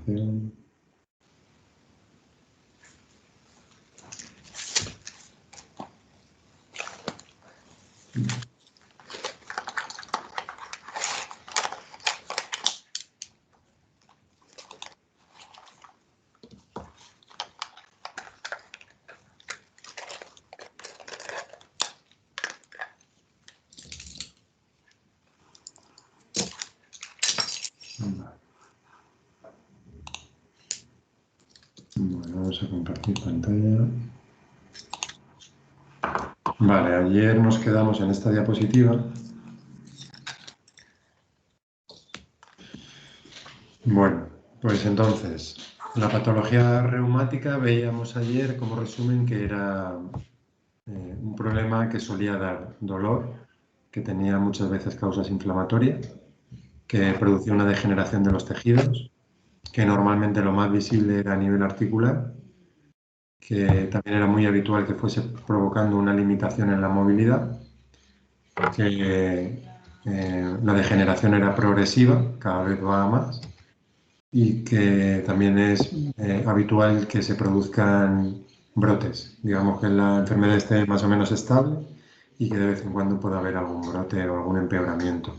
circulación. Bueno, vamos a compartir pantalla. Vale, ayer nos quedamos en esta diapositiva. Bueno, pues entonces, la patología reumática veíamos ayer como resumen que era un problema que solía dar dolor, que tenía muchas veces causas inflamatorias, que producía una degeneración de los tejidos, que normalmente lo más visible era a nivel articular, que también era muy habitual que fuese provocando una limitación en la movilidad, que la degeneración era progresiva, cada vez va a más, y que también es habitual que se produzcan brotes. Digamos que la enfermedad esté más o menos estable y que de vez en cuando pueda haber algún brote o algún empeoramiento.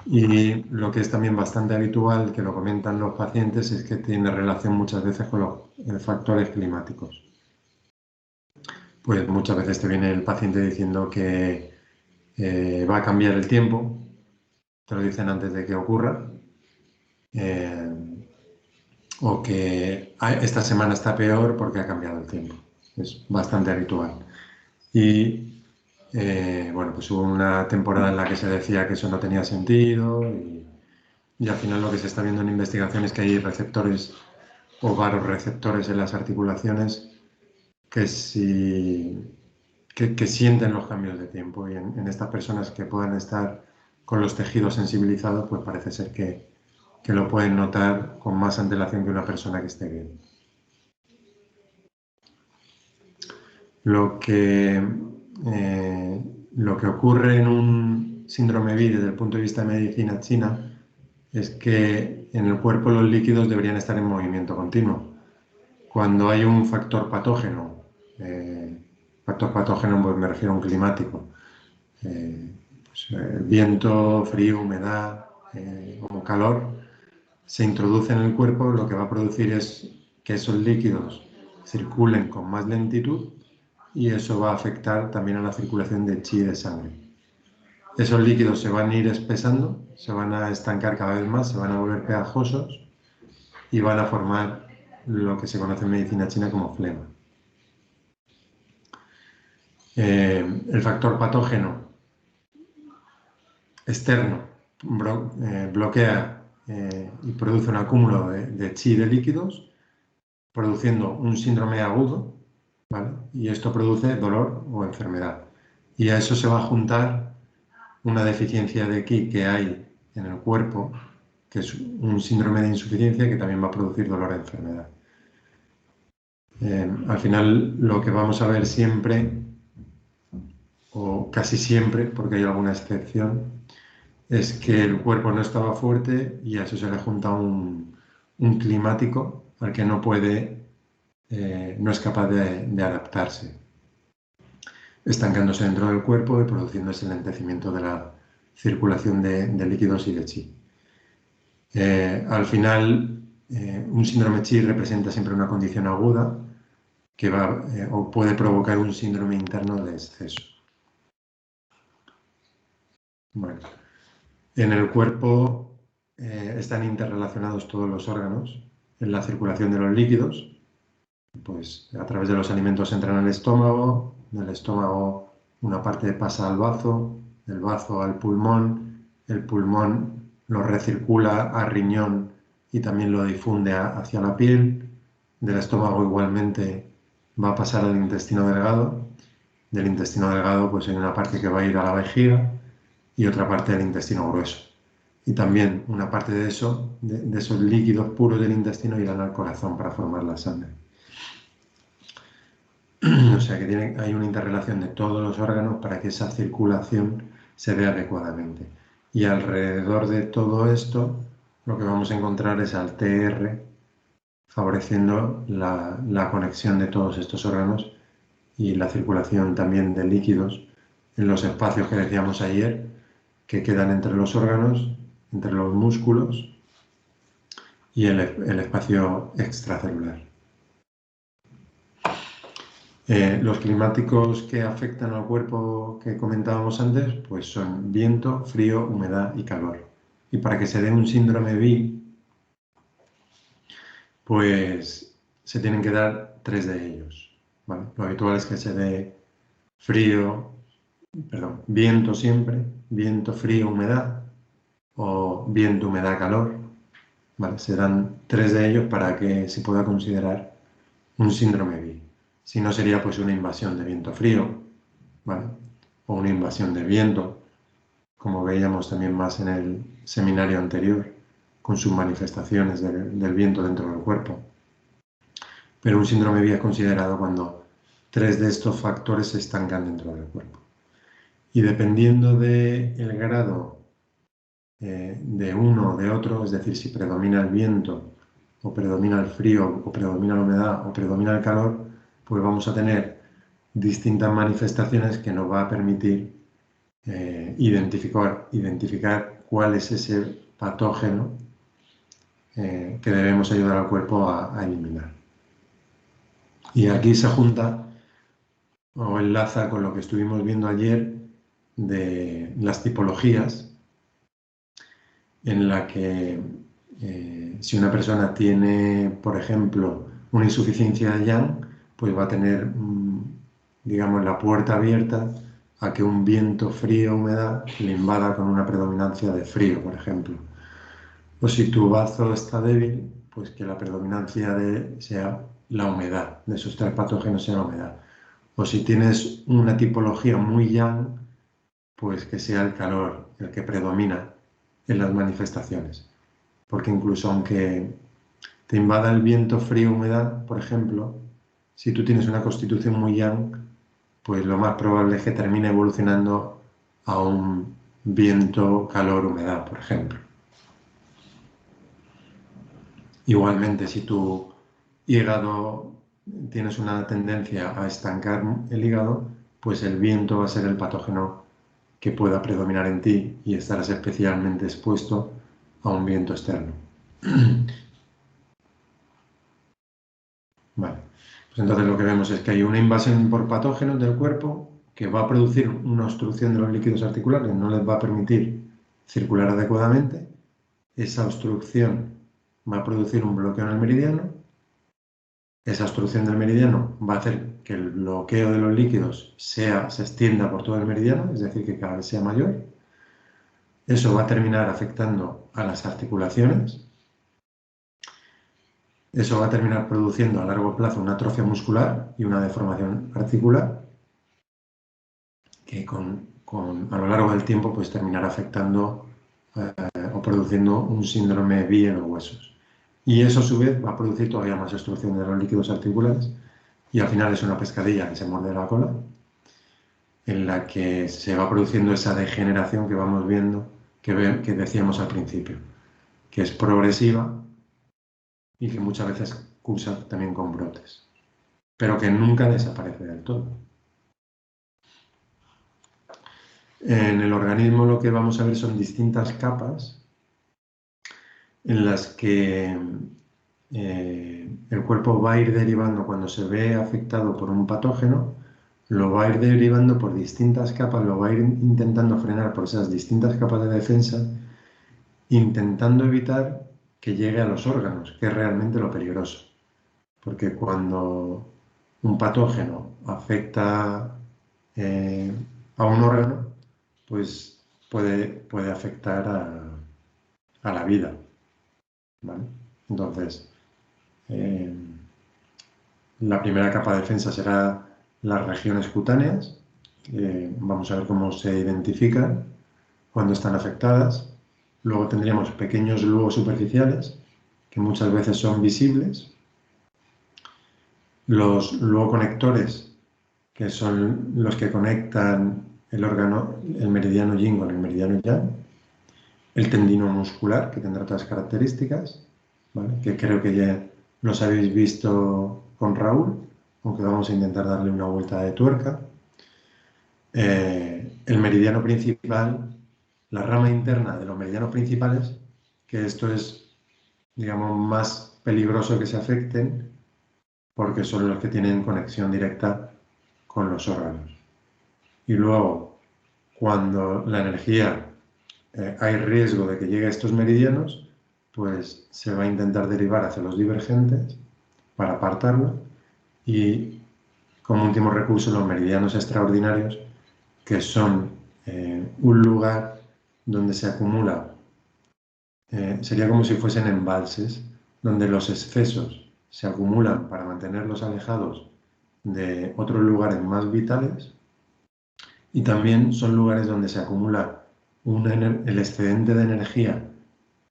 Y lo que es también bastante habitual, que lo comentan los pacientes, es que tiene relación muchas veces con los factores climáticos. Pues muchas veces te viene el paciente diciendo que va a cambiar el tiempo, te lo dicen antes de que ocurra, o que esta semana está peor porque ha cambiado el tiempo. Es bastante habitual. Y bueno, pues hubo una temporada en la que se decía que eso no tenía sentido y al final lo que se está viendo en investigación es que hay receptores o varoreceptores en las articulaciones que, que sienten los cambios de tiempo y en estas personas que puedan estar con los tejidos sensibilizados, pues parece ser que lo pueden notar con más antelación que una persona que esté bien. Lo que ocurre en un síndrome BI desde el punto de vista de medicina china es que en el cuerpo los líquidos deberían estar en movimiento continuo. Cuando hay un factor patógeno pues me refiero a un climático, viento, frío, humedad o calor, se introduce en el cuerpo, lo que va a producir es que esos líquidos circulen con más lentitud y eso va a afectar también a la circulación de chi de sangre. Esos líquidos se van a ir espesando, se van a estancar cada vez más, se van a volver pegajosos y van a formar lo que se conoce en medicina china como flema. El factor patógeno externo bloquea y produce un acúmulo de chi de líquidos, produciendo un síndrome agudo, ¿vale? Y esto produce dolor o enfermedad. Y a eso se va a juntar una deficiencia de Qi que hay en el cuerpo, que es un síndrome de insuficiencia que también va a producir dolor o enfermedad. Al final, lo que vamos a ver siempre, o casi siempre, porque hay alguna excepción, es que el cuerpo no estaba fuerte y a eso se le junta un climático al que no puede, no es capaz de adaptarse, estancándose dentro del cuerpo y produciendo ese lentecimiento de la circulación de líquidos y de chi. Al final, un síndrome chi representa siempre una condición aguda que va o puede provocar un síndrome interno de exceso. Bueno, en el cuerpo están interrelacionados todos los órganos en la circulación de los líquidos. Pues a través de los alimentos entran al estómago, del estómago una parte pasa al bazo, del bazo al pulmón, el pulmón lo recircula al riñón y también lo difunde hacia la piel, del estómago igualmente va a pasar al intestino delgado, del intestino delgado pues hay una parte que va a ir a la vejiga y otra parte del intestino grueso. Y también una parte de eso, de esos líquidos puros del intestino irán al corazón para formar la sangre. O sea que hay una interrelación de todos los órganos para que esa circulación se dé adecuadamente. Y alrededor de todo esto lo que vamos a encontrar es al TR favoreciendo la conexión de todos estos órganos y la circulación también de líquidos en los espacios que decíamos ayer, que quedan entre los órganos, entre los músculos y el espacio extracelular. Los climáticos que afectan al cuerpo que comentábamos antes, pues son viento, frío, humedad y calor. Y para que se dé un síndrome BI, pues se tienen que dar 3 de ellos, ¿vale? Lo habitual es que se dé viento siempre, viento, frío, humedad, o viento, humedad, calor, ¿vale? Se dan 3 de ellos para que se pueda considerar un síndrome BI. Si no, sería pues una invasión de viento frío, ¿vale? O una invasión de viento, como veíamos también más en el seminario anterior, con sus manifestaciones del viento dentro del cuerpo. Pero un síndrome BI es considerado cuando 3 de estos factores se estancan dentro del cuerpo. Y dependiendo del grado de uno o de otro, es decir, si predomina el viento, o predomina el frío, o predomina la humedad, o predomina el calor, pues vamos a tener distintas manifestaciones que nos va a permitir identificar cuál es ese patógeno que debemos ayudar al cuerpo a eliminar. Y aquí se junta o enlaza con lo que estuvimos viendo ayer de las tipologías, en la que si una persona tiene, por ejemplo, una insuficiencia de Yang, pues va a tener, digamos, la puerta abierta a que un viento frío, humedad, le invada con una predominancia de frío, por ejemplo. O si tu bazo está débil, pues que la predominancia sea la humedad, de esos 3 patógenos sea la humedad. O si tienes una tipología muy Yang, pues que sea el calor el que predomina en las manifestaciones. Porque incluso aunque te invada el viento, frío, humedad, por ejemplo, si tú tienes una constitución muy Yang, pues lo más probable es que termine evolucionando a un viento, calor, humedad, por ejemplo. Igualmente, si tu hígado tienes una tendencia a estancar el hígado, pues el viento va a ser el patógeno que pueda predominar en ti y estarás especialmente expuesto a un viento externo. Vale. Pues entonces lo que vemos es que hay una invasión por patógenos del cuerpo que va a producir una obstrucción de los líquidos articulares, no les va a permitir circular adecuadamente. Esa obstrucción va a producir un bloqueo en el meridiano. Esa obstrucción del meridiano va a hacer que el bloqueo de los líquidos se extienda por todo el meridiano, es decir, que cada vez sea mayor. Eso va a terminar afectando a las articulaciones. Eso va a terminar produciendo a largo plazo una atrofia muscular y una deformación articular que a lo largo del tiempo pues terminará afectando o produciendo un síndrome BI en los huesos. Y eso a su vez va a producir todavía más obstrucción de los líquidos articulares y al final es una pescadilla que se muerde la cola, en la que se va produciendo esa degeneración que vamos viendo, que decíamos al principio, que es progresiva y que muchas veces cursa también con brotes, pero que nunca desaparece del todo. En el organismo lo que vamos a ver son distintas capas en las que el cuerpo va a ir derivando, cuando se ve afectado por un patógeno, lo va a ir derivando por distintas capas, lo va a ir intentando frenar por esas distintas capas de defensa, intentando evitar que llegue a los órganos, que es realmente lo peligroso. Porque cuando un patógeno afecta a un órgano, pues puede afectar a la vida, ¿vale? Entonces, la primera capa de defensa será las regiones cutáneas. Vamos a ver cómo se identifican cuando están afectadas. Luego tendríamos pequeños lugos superficiales, que muchas veces son visibles. Los lugoconectores, que son los que conectan el meridiano yin con el meridiano yang. el tendino muscular, que tendrá otras características, ¿vale? Que creo que ya los habéis visto con Raúl, aunque vamos a intentar darle una vuelta de tuerca. El meridiano principal, la rama interna de los meridianos principales, que esto es, digamos, más peligroso que se afecten porque son los que tienen conexión directa con los órganos. Y luego, cuando la energía hay riesgo de que llegue a estos meridianos, pues se va a intentar derivar hacia los divergentes para apartarlo y, como último recurso, los meridianos extraordinarios, que son un lugar donde se acumula, sería como si fuesen embalses, donde los excesos se acumulan para mantenerlos alejados de otros lugares más vitales, y también son lugares donde se acumula el excedente de energía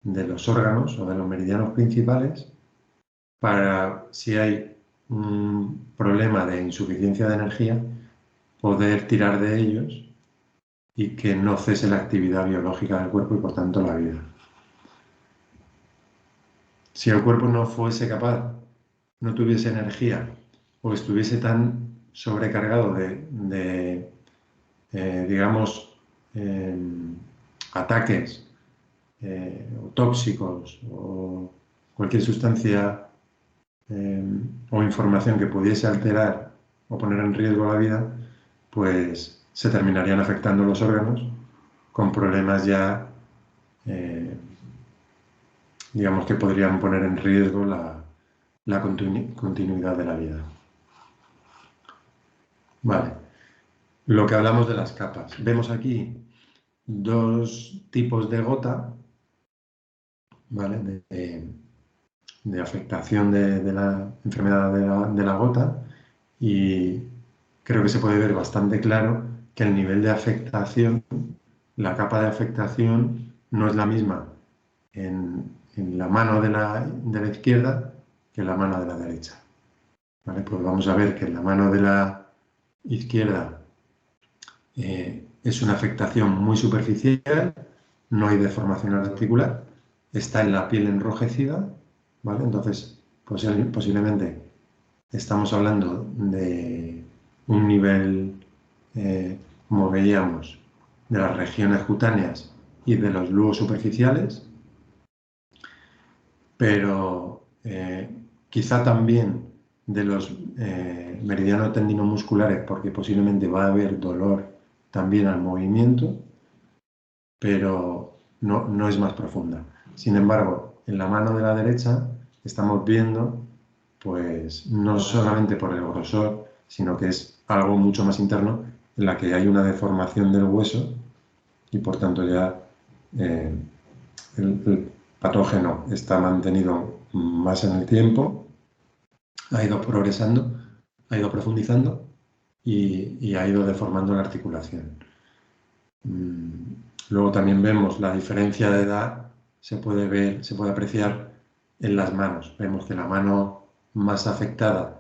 de los órganos o de los meridianos principales para, si hay un problema de insuficiencia de energía, poder tirar de ellos y que no cese la actividad biológica del cuerpo y por tanto la vida. Si el cuerpo no fuese capaz, no tuviese energía o estuviese tan sobrecargado de digamos, ataques o tóxicos o cualquier sustancia o información que pudiese alterar o poner en riesgo la vida, pues se terminarían afectando los órganos con problemas ya, digamos, que podrían poner en riesgo la continuidad de la vida. Vale. Lo que hablamos de las capas. Vemos aquí dos tipos de gota, ¿vale? De afectación de la enfermedad de la gota, y creo que se puede ver bastante claro que el nivel de afectación, la capa de afectación no es la misma en la mano de la izquierda que en la mano de la derecha. ¿Vale? Pues vamos a ver que en la mano de la izquierda es una afectación muy superficial, no hay deformación articular, está en la piel enrojecida, ¿vale? Entonces, posiblemente estamos hablando de un nivel, como veíamos, de las regiones cutáneas y de los lugos superficiales, pero quizá también de los meridianos tendinomusculares, porque posiblemente va a haber dolor también al movimiento, pero no es más profunda. Sin embargo, en la mano de la derecha estamos viendo, pues no solamente por el grosor, sino que es algo mucho más interno, en la que hay una deformación del hueso y por tanto ya el patógeno está mantenido más en el tiempo, ha ido progresando, ha ido profundizando y ha ido deformando la articulación. Luego también vemos la diferencia de edad, se puede ver, se puede apreciar en las manos. Vemos que la mano más afectada,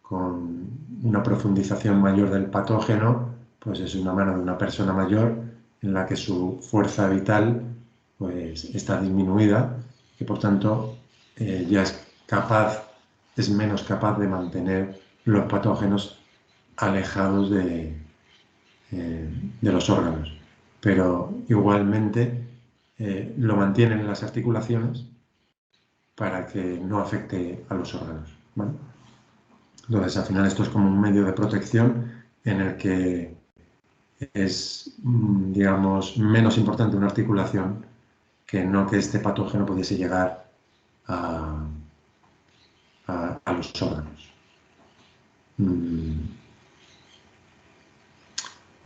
con una profundización mayor del patógeno, pues es una mano de una persona mayor en la que su fuerza vital pues está disminuida, que por tanto ya es menos capaz de mantener los patógenos alejados de los órganos. Pero igualmente lo mantienen en las articulaciones para que no afecte a los órganos, ¿vale? Entonces, al final esto es como un medio de protección en el que es, digamos, menos importante una articulación que no que este patógeno pudiese llegar a los órganos.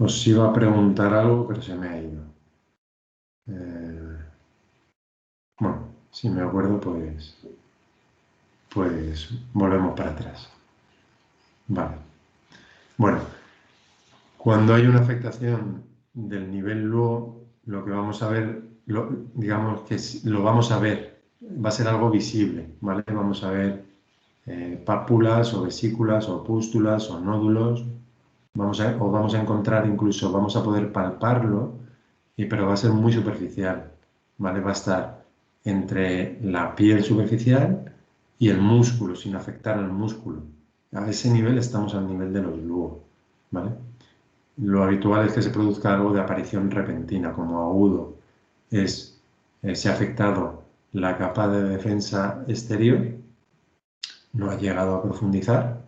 Os iba a preguntar algo, pero se me ha ido. Bueno, si me acuerdo, pues volvemos para atrás. Vale. Bueno, cuando hay una afectación del nivel luego, lo que vamos a ver, digamos que lo vamos a ver, va a ser algo visible, ¿vale? Vamos a ver pápulas o vesículas o pústulas o nódulos, o vamos a encontrar incluso, vamos a poder palparlo, pero va a ser muy superficial. ¿vale? Va a estar entre la piel superficial y el músculo, sin afectar al músculo. A ese nivel estamos al nivel de los luo, ¿vale? Lo habitual es que se produzca algo de aparición repentina, como agudo. Se ha afectado la capa de defensa exterior, no ha llegado a profundizar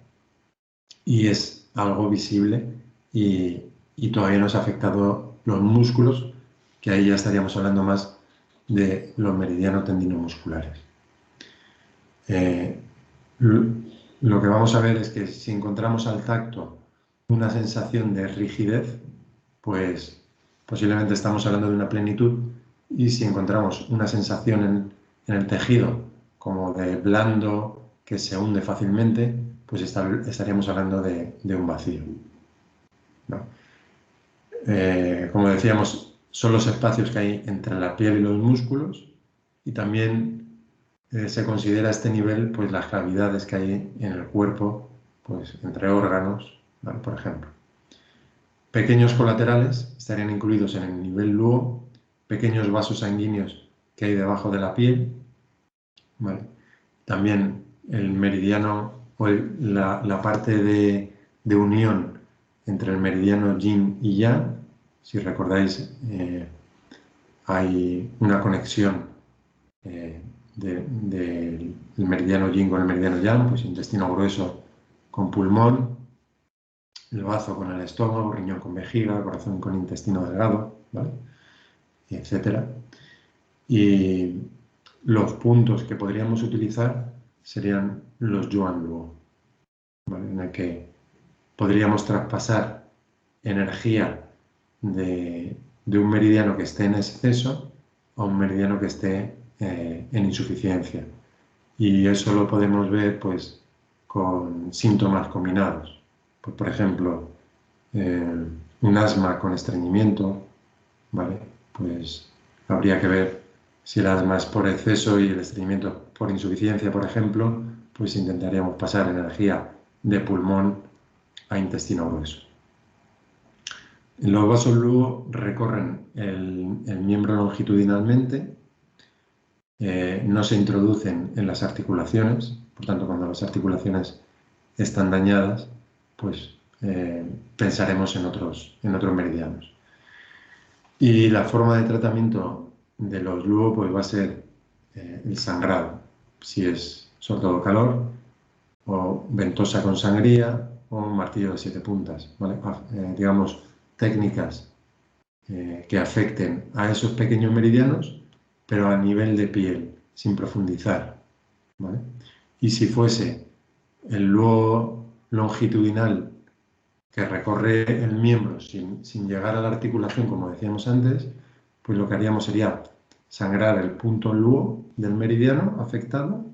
y es algo visible y todavía no se ha afectado los músculos, que ahí ya estaríamos hablando más de los meridianos tendinomusculares. Lo que vamos a ver es que si encontramos al tacto una sensación de rigidez, pues posiblemente estamos hablando de una plenitud, y si encontramos una sensación en el tejido como de blando que se hunde fácilmente, pues estaríamos hablando de un vacío, ¿no? Como decíamos, son los espacios que hay entre la piel y los músculos, y también se considera este nivel pues las cavidades que hay en el cuerpo, pues entre órganos, ¿vale? Por ejemplo. Pequeños colaterales estarían incluidos en el nivel luo, pequeños vasos sanguíneos que hay debajo de la piel, ¿vale? También el meridiano o la parte de unión entre el meridiano yin y yang. Si recordáis, hay una conexión del meridiano yin con el meridiano yang, pues intestino grueso con pulmón, el bazo con el estómago, riñón con vejiga, corazón con intestino delgado, ¿vale? Etcétera. Y los puntos que podríamos utilizar serían los yuan luo, ¿vale? En el que podríamos traspasar energía de un meridiano que esté en exceso a un meridiano que esté en insuficiencia. Y eso lo podemos ver pues con síntomas combinados. Pues, por ejemplo, un asma con estreñimiento, ¿vale? Pues habría que ver si el asma es por exceso y el estreñimiento por insuficiencia, por ejemplo, pues intentaríamos pasar energía de pulmón a intestino grueso. Los vasos luo recorren el miembro longitudinalmente, no se introducen en las articulaciones, por tanto, cuando las articulaciones están dañadas, pues pensaremos en otros meridianos. Y la forma de tratamiento de los luo pues va a ser el sangrado, si es sobre todo calor, o ventosa con sangría, o martillo de 7 puntas, ¿vale? Digamos, técnicas que afecten a esos pequeños meridianos, pero a nivel de piel, sin profundizar, ¿vale? Y si fuese el luo longitudinal que recorre el miembro sin llegar a la articulación, como decíamos antes, pues lo que haríamos sería sangrar el punto luo del meridiano afectado.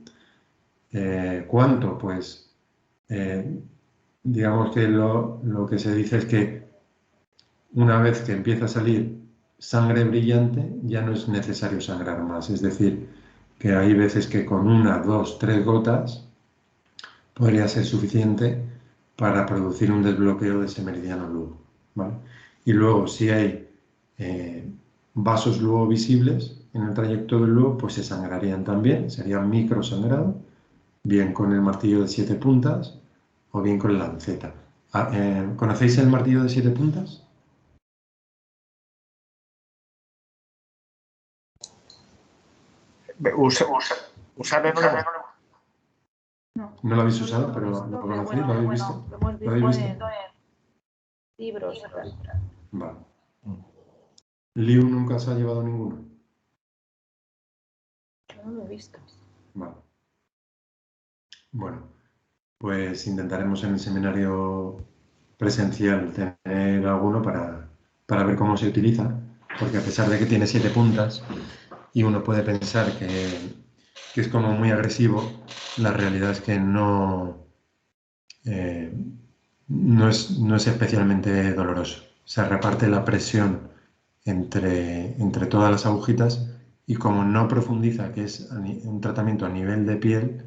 ¿Cuánto? Pues digamos que lo que se dice es que una vez que empieza a salir sangre brillante, ya no es necesario sangrar más. Es decir, que hay veces que con 1, 2, 3 gotas podría ser suficiente para producir un desbloqueo de ese meridiano luo, ¿vale? Y luego, si hay vasos luo visibles en el trayecto del luo, pues se sangrarían también, sería microsangrado, bien con el martillo de 7 puntas o bien con la lanceta. ¿Conocéis el martillo de 7 puntas? Usarlo no lo hemos. No lo habéis usado, pero lo conocéis, lo habéis visto. Lo hemos visto en libros. Vale. ¿Liu nunca se ha llevado ninguno? Yo no lo he visto. Vale. Bueno, pues intentaremos en el seminario presencial tener alguno para ver cómo se utiliza, porque a pesar de que tiene 7 puntas y uno puede pensar que es como muy agresivo, la realidad es que no es especialmente doloroso. Se reparte la presión entre todas las agujitas, y como no profundiza, que es un tratamiento a nivel de piel,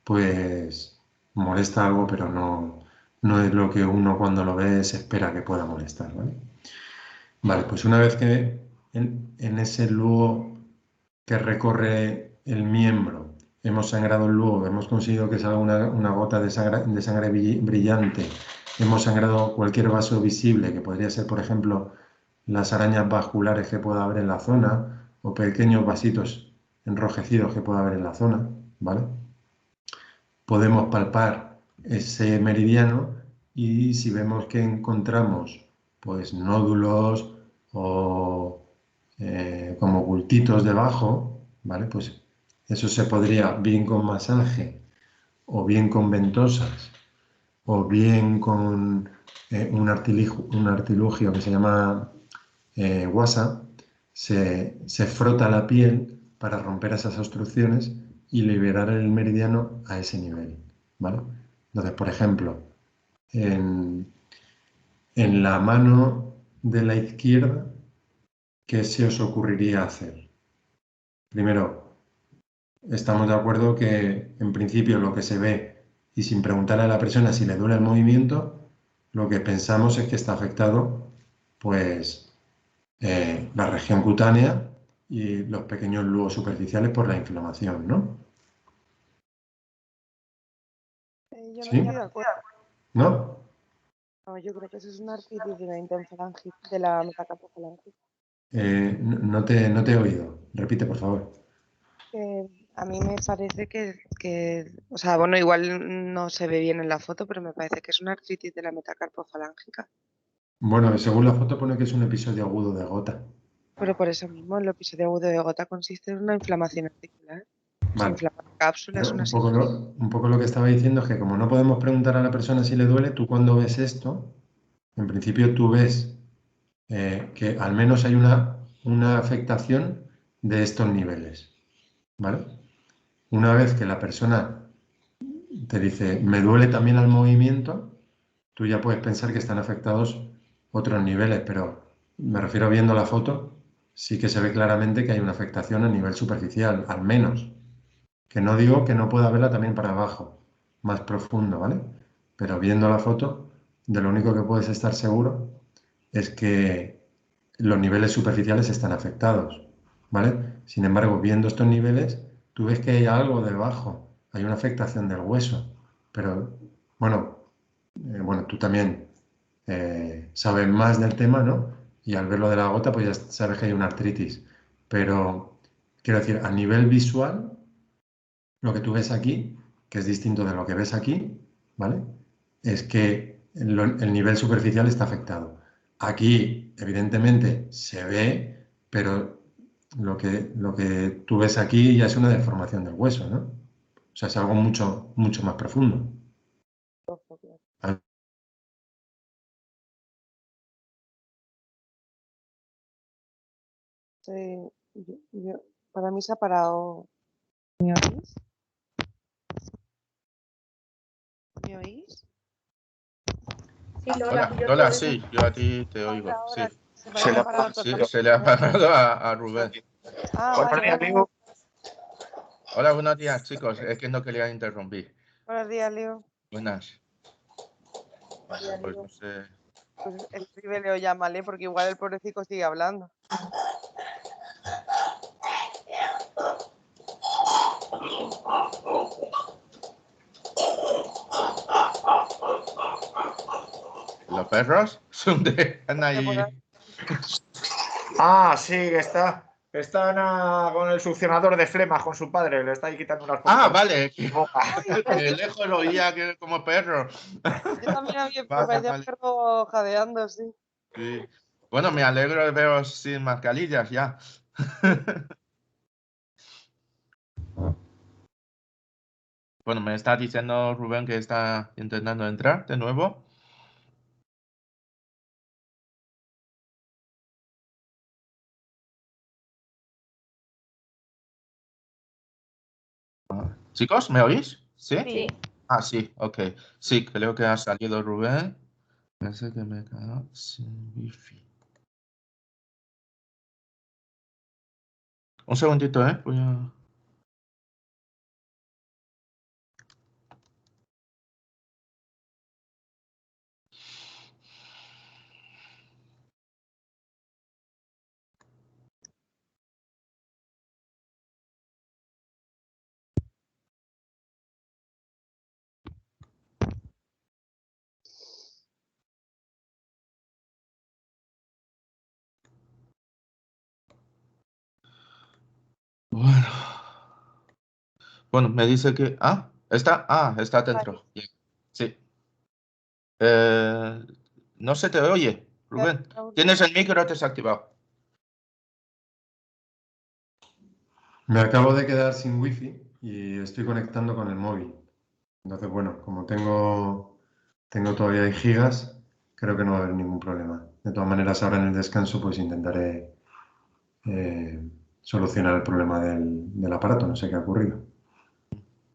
pues molesta algo, pero no es lo que uno cuando lo ve se espera que pueda molestar, ¿vale? Vale, pues una vez que en ese luo que recorre el miembro, hemos sangrado el luego, hemos conseguido que salga una gota de sangre brillante, hemos sangrado cualquier vaso visible, que podría ser, por ejemplo, las arañas vasculares que pueda haber en la zona, o pequeños vasitos enrojecidos que pueda haber en la zona, ¿vale? Podemos palpar ese meridiano y si vemos que encontramos pues nódulos o como bultitos debajo, ¿vale? Pues eso se podría bien con masaje o bien con ventosas o bien con un artilugio que se llama guasa, se frota la piel para romper esas obstrucciones y liberar el meridiano a ese nivel, ¿vale? Entonces, por ejemplo, en, en la mano de la izquierda, ¿qué se os ocurriría hacer? Primero, estamos de acuerdo que en principio lo que se ve y sin preguntarle a la persona si le duele el movimiento, lo que pensamos es que está afectado, pues, la región cutánea y los pequeños lugos superficiales por la inflamación, ¿no? Yo no ¿Sí? estoy de acuerdo. ¿No? No, yo creo que eso es una artritis de la interfalange, de la metacarpofalange. No te he oído. Repite, por favor. Que a mí me parece o sea, bueno, igual no se ve bien en la foto, pero me parece que es una artritis de la metacarpofalángica. Bueno, según la foto pone que es un episodio agudo de gota. Pero por eso mismo, el episodio agudo de gota consiste en una inflamación articular. Se Vale. inflama la cápsula, es Pero una un poco lo que estaba diciendo es que como no podemos preguntar a la persona si le duele, tú cuando ves esto, en principio tú ves que al menos hay una afectación de estos niveles, ¿vale? Una vez que la persona te dice, me duele también al movimiento, tú ya puedes pensar que están afectados otros niveles, pero me refiero viendo la foto, sí que se ve claramente que hay una afectación a nivel superficial, al menos. Que no digo que no pueda verla también para abajo, más profundo, ¿vale? Pero viendo la foto, de lo único que puedes estar seguro es que los niveles superficiales están afectados, ¿vale? Sin embargo, viendo estos niveles, tú ves que hay algo debajo, hay una afectación del hueso, pero bueno, tú también sabes más del tema, ¿no? Y al ver lo de la gota, pues ya sabes que hay una artritis, pero quiero decir, a nivel visual, lo que tú ves aquí, que es distinto de lo que ves aquí, ¿vale? Es que el nivel superficial está afectado. Aquí, evidentemente, se ve, pero lo que tú ves aquí ya es una deformación del hueso, ¿no? O sea, es algo mucho, mucho más profundo. ¿Vale? para mí se ha parado. ¿Me oís? ¿Me oís? Sí, Lola, Hola, yo te Lola, oigo. sí, yo a ti te oigo, sí. Ahora se me Se le había ha parado Sí, totalmente. se le ha parado a Rubén. Ah, Buenos vale, días, vale. Leo. Hola, buenos días, chicos. Es que no quería interrumpir. Buenos días, Leo. Buenas. Ya Pues no digo. sé. Pues escribe Leo, llámale, porque igual el pobrecito sigue hablando. ¿Los perros? Están ahí. Ah, sí, que están con el succionador de flemas con su padre. Le está ahí quitando unas Ah, poquitas. vale. Boca. Ay, Que de lejos lo oía que como perro. yo también me Vale, parecía un vale. perro jadeando, sí. Sí. Bueno, me alegro de veros sin mascarillas ya. Bueno, me está diciendo Rubén que está intentando entrar de nuevo. Chicos, ¿me oís? ¿Sí? Sí, Ah, sí, ok. Sí, creo que ha salido Rubén. Parece que me he quedado sin wifi. Un segundito, ¿eh? Voy a... Bueno. Bueno, me dice que... está dentro. Bien. Sí. No se te oye, Rubén. Tienes el micro desactivado. Me acabo de quedar sin wifi y estoy conectando con el móvil. Entonces, bueno, como tengo todavía gigas, creo que no va a haber ningún problema. De todas maneras, ahora en el descanso, pues intentaré solucionar el problema del aparato. No sé qué ha ocurrido.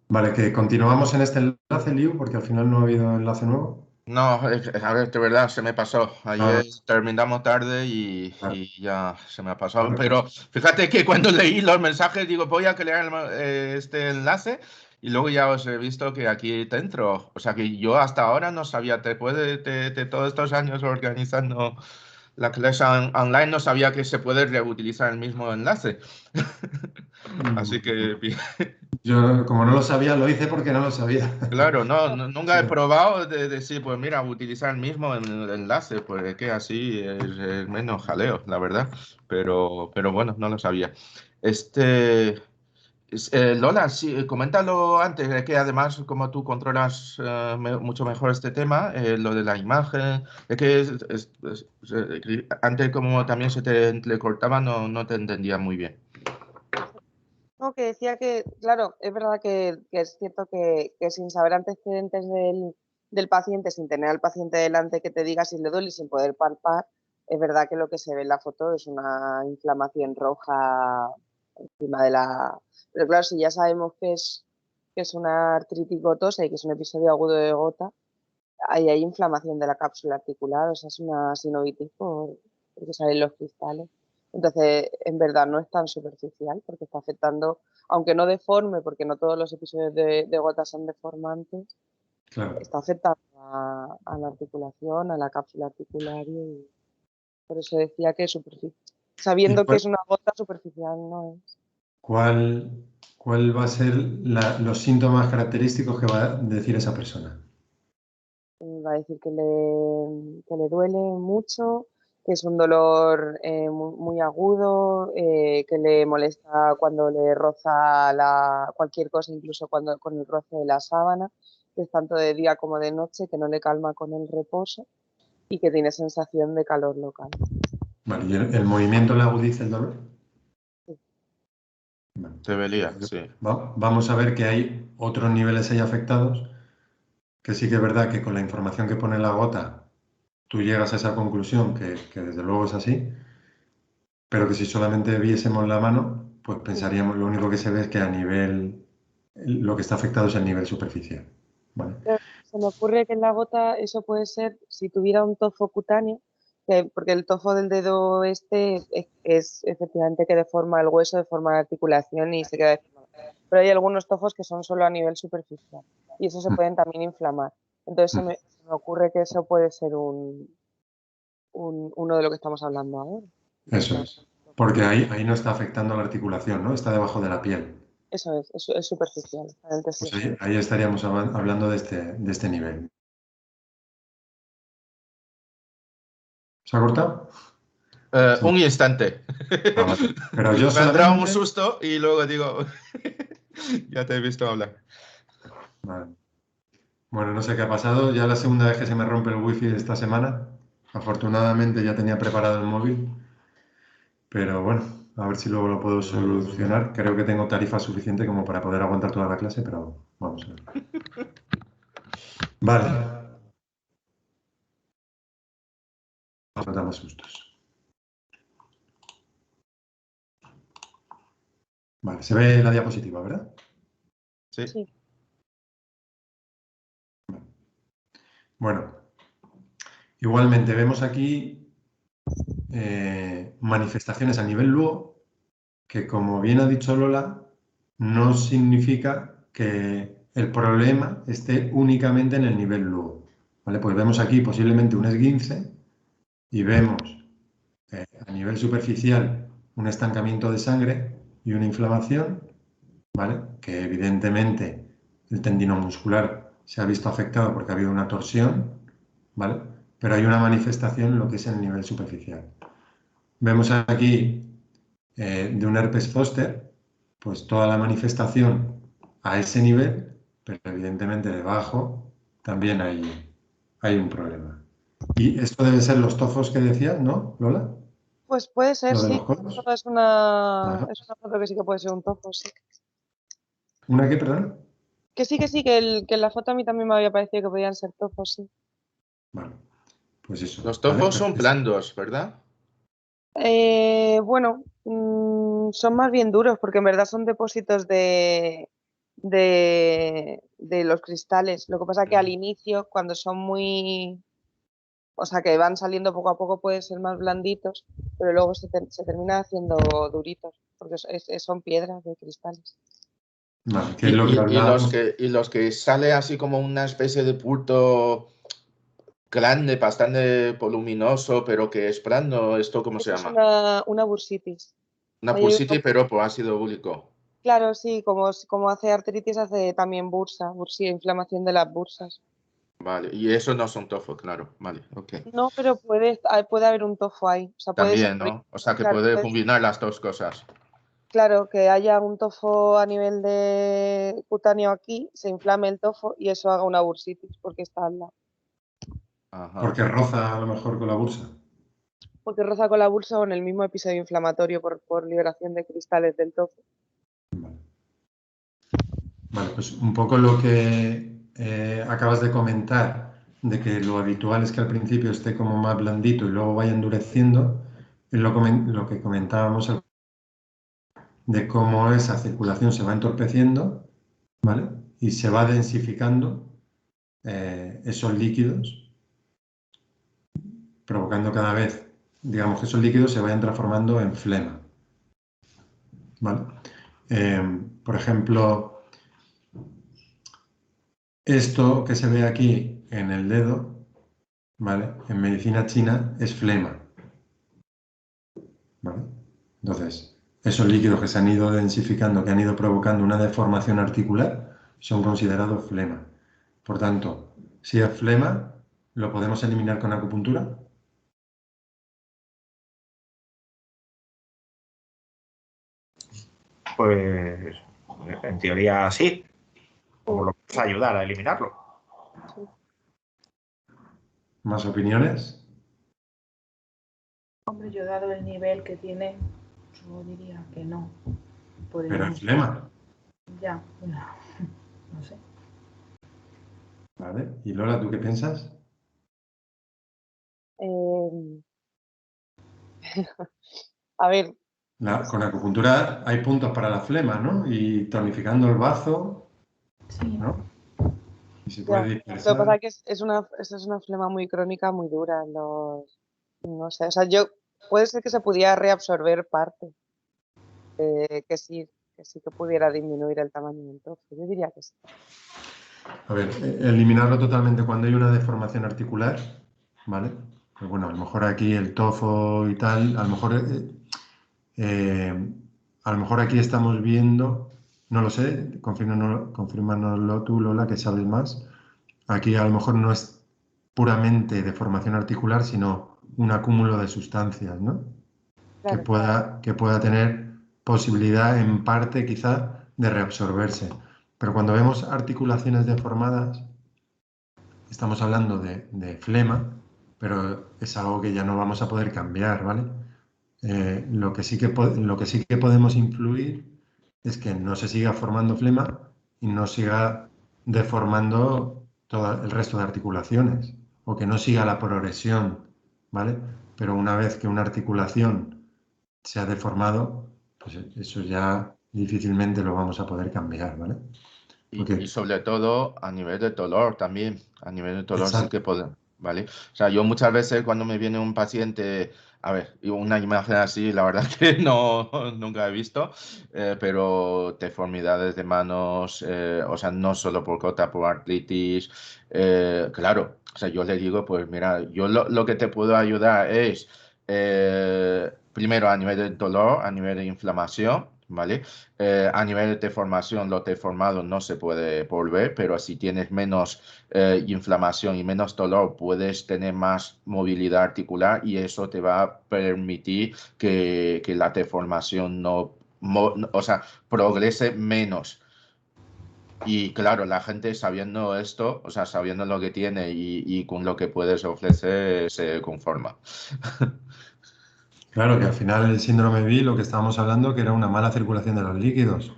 Vale, que continuamos en este enlace, Liu, porque al final no ha habido enlace nuevo. No, a ver, de verdad, se me pasó. Ayer terminamos tarde Vale. y ya se me ha pasado. Vale. Pero fíjate que cuando leí los mensajes, digo, voy a crear este enlace y luego ya os he visto que aquí dentro. O sea que yo hasta ahora no sabía, después de todos estos años organizando la clase online, no sabía que se puede reutilizar el mismo enlace. Así que bien. Yo, como no lo sabía, lo hice porque no lo sabía. Claro, nunca he probado de decir, pues mira, utilizar el mismo enlace, pues es que así es menos jaleo, la verdad. Pero bueno, no lo sabía. Lola, sí, coméntalo antes, que además como tú controlas mucho mejor este tema, lo de la imagen, es que antes como también se te entrecortaba, no te entendía muy bien. No, que decía que, claro, es verdad que es cierto que sin saber antecedentes del paciente, sin tener al paciente delante que te diga si le duele y sin poder palpar, es verdad que lo que se ve en la foto es una inflamación roja encima de la... Pero claro, si ya sabemos que es una artritis gotosa y que es un episodio agudo de gota, ahí hay inflamación de la cápsula articular, o sea, es una sinovitis porque salen los cristales. Entonces, en verdad no es tan superficial porque está afectando, aunque no deforme, porque no todos los episodios de gota son deformantes, Claro. está afectando a la articulación, a la cápsula articular y por eso decía que es superficial. Sabiendo que es una gota superficial, no es. ¿Cuál va a ser los síntomas característicos que va a decir esa persona? Va a decir que le duele mucho, que es un dolor muy agudo, que le molesta cuando le roza cualquier cosa, incluso cuando con el roce de la sábana, que es tanto de día como de noche, que no le calma con el reposo y que tiene sensación de calor local. Vale, ¿y el movimiento le agudiza el dolor? Sí. Vale. Debería, sí. Vamos a ver que hay otros niveles ahí afectados, que sí que es verdad que con la información que pone la gota tú llegas a esa conclusión, que desde luego es así, pero que si solamente viésemos la mano, pues pensaríamos, lo único que se ve es que a nivel, lo que está afectado es el nivel superficial. ¿Vale? Se me ocurre que en la gota eso puede ser si tuviera un tofo cutáneo, porque el tofo del dedo es efectivamente que deforma el hueso, deforma la articulación y se queda deformado. Pero hay algunos tofos que son solo a nivel superficial y eso se pueden también inflamar. Entonces se me ocurre que eso puede ser uno de lo que estamos hablando ahora. Eso es. Porque ahí no está afectando la articulación, ¿no? Está debajo de la piel. Eso es superficial. Pues ahí estaríamos hablando de este nivel. ¿Se ha cortado? Un instante. Vale. Pero yo Me ha entrado un solamente... susto y luego digo, ya te he visto hablar. Vale. Bueno, no sé qué ha pasado. Ya la segunda vez que se me rompe el wifi esta semana. Afortunadamente ya tenía preparado el móvil. Pero bueno, a ver si luego lo puedo solucionar. Creo que tengo tarifa suficiente como para poder aguantar toda la clase, pero vamos a ver. Vale. Vamos a dar más sustos. Vale, se ve la diapositiva, ¿verdad? Sí. Bueno, igualmente vemos aquí manifestaciones a nivel luego, que como bien ha dicho Lola, no significa que el problema esté únicamente en el nivel luego. ¿Vale? Pues vemos aquí posiblemente un esguince y vemos a nivel superficial un estancamiento de sangre y una inflamación, ¿vale? Que evidentemente el tendino muscular se ha visto afectado porque ha habido una torsión, ¿vale? Pero hay una manifestación en lo que es el nivel superficial. Vemos aquí de un herpes zóster, pues toda la manifestación a ese nivel, pero evidentemente debajo también hay un problema. Y esto deben ser los tofos que decías, ¿no, Lola? Pues puede ser, Lo de sí. los codos. Esto es Ajá. una foto que sí que puede ser un tofo, sí. ¿Una qué, perdón? Que sí, que la foto a mí también me había parecido que podían ser tofos, sí. Vale, pues eso. Los ¿vale? tofos son blandos, ¿verdad? Bueno, son más bien duros porque en verdad son depósitos de los cristales. Lo que pasa que al inicio, cuando son muy, o sea, que van saliendo poco a poco, pueden ser más blanditos, pero luego se termina haciendo duritos porque son piedras de cristales. Vale, que es lo que hablábamos. Y los que sale así como una especie de bulto grande, bastante voluminoso, pero que es blando, ¿esto cómo se Eso es llama? una bursitis. Una Ahí hay bursita, pero por ácido úrico. claro, sí, como hace artritis, hace también bursa, inflamación de las bursas. Vale, y eso no son tofos, claro. Vale, ok. No, pero puede haber un tofo ahí. O sea, puede ser, También, ¿no? O sea que claro, puede combinar las dos cosas. claro, que haya un tofo a nivel de cutáneo aquí, se inflame el tofo y eso haga una bursitis porque está al lado. Ajá. Porque roza a lo mejor con la bursa. Porque roza con la bursa o en el mismo episodio inflamatorio por liberación de cristales del tofo. Vale. Vale, pues un poco lo que acabas de comentar, de que lo habitual es que al principio esté como más blandito y luego vaya endureciendo, es lo que comentábamos de cómo esa circulación se va entorpeciendo, ¿vale? Y se va densificando esos líquidos, provocando cada vez, digamos, que esos líquidos se vayan transformando en flema, ¿vale? Por ejemplo, esto que se ve aquí en el dedo, ¿vale? En medicina china es flema, ¿vale? Entonces, esos líquidos que se han ido densificando, que han ido provocando una deformación articular, son considerados flema. Por tanto, si es flema, ¿lo podemos eliminar con acupuntura? Pues en teoría sí. Como lo vamos a ayudar a eliminarlo. ¿Más opiniones? Hombre, yo dado el nivel que tiene, yo diría que no. Pero es flema, Ya, no sé. ¿vale? Y Lola, ¿tú qué piensas? Eh, a ver, Con acupuntura hay puntos para la flema, ¿no? Y tonificando el bazo, Sí. ¿no? Y se ya. puede Lo que dispersar. pasa es que esa es una flema muy crónica, muy dura. No sé, o sea, puede ser que se pudiera reabsorber parte, que sí que pudiera disminuir el tamaño del tofo. Yo diría que sí. A ver, eliminarlo totalmente cuando hay una deformación articular, ¿vale? Pues bueno, a lo mejor aquí el tofo y tal, a lo mejor aquí estamos viendo, no lo sé, confírmanoslo tú, Lola, que sabes más. Aquí a lo mejor no es puramente deformación articular, sino un acúmulo de sustancias, ¿no? Claro. Que pueda tener posibilidad en parte quizá de reabsorberse. Pero cuando vemos articulaciones deformadas, estamos hablando de flema, pero es algo que ya no vamos a poder cambiar, ¿vale? Lo que sí que podemos influir es que no se siga formando flema y no siga deformando todo el resto de articulaciones, o que no siga la progresión, ¿vale? Pero una vez que una articulación se ha deformado, pues eso ya difícilmente lo vamos a poder cambiar, ¿vale? Y sobre todo a nivel de dolor también. A nivel de dolor sí Exacto. que podemos, ¿vale? O sea, yo muchas veces cuando me viene un paciente, a ver, y una imagen así, la verdad que no, nunca he visto, pero deformidades de manos, o sea, no solo por gota, por artritis, claro, o sea, yo le digo, pues mira, yo lo que te puedo ayudar es, primero a nivel de dolor, a nivel de inflamación, ¿vale? A nivel de deformación, lo deformado no se puede volver, pero si tienes menos inflamación y menos dolor, puedes tener más movilidad articular y eso te va a permitir que la deformación no o sea, progrese menos. Y claro, la gente sabiendo esto, o sea, sabiendo lo que tiene y con lo que puedes ofrecer, se conforma. Claro que al final el síndrome BI, lo que estábamos hablando, que era una mala circulación de los líquidos.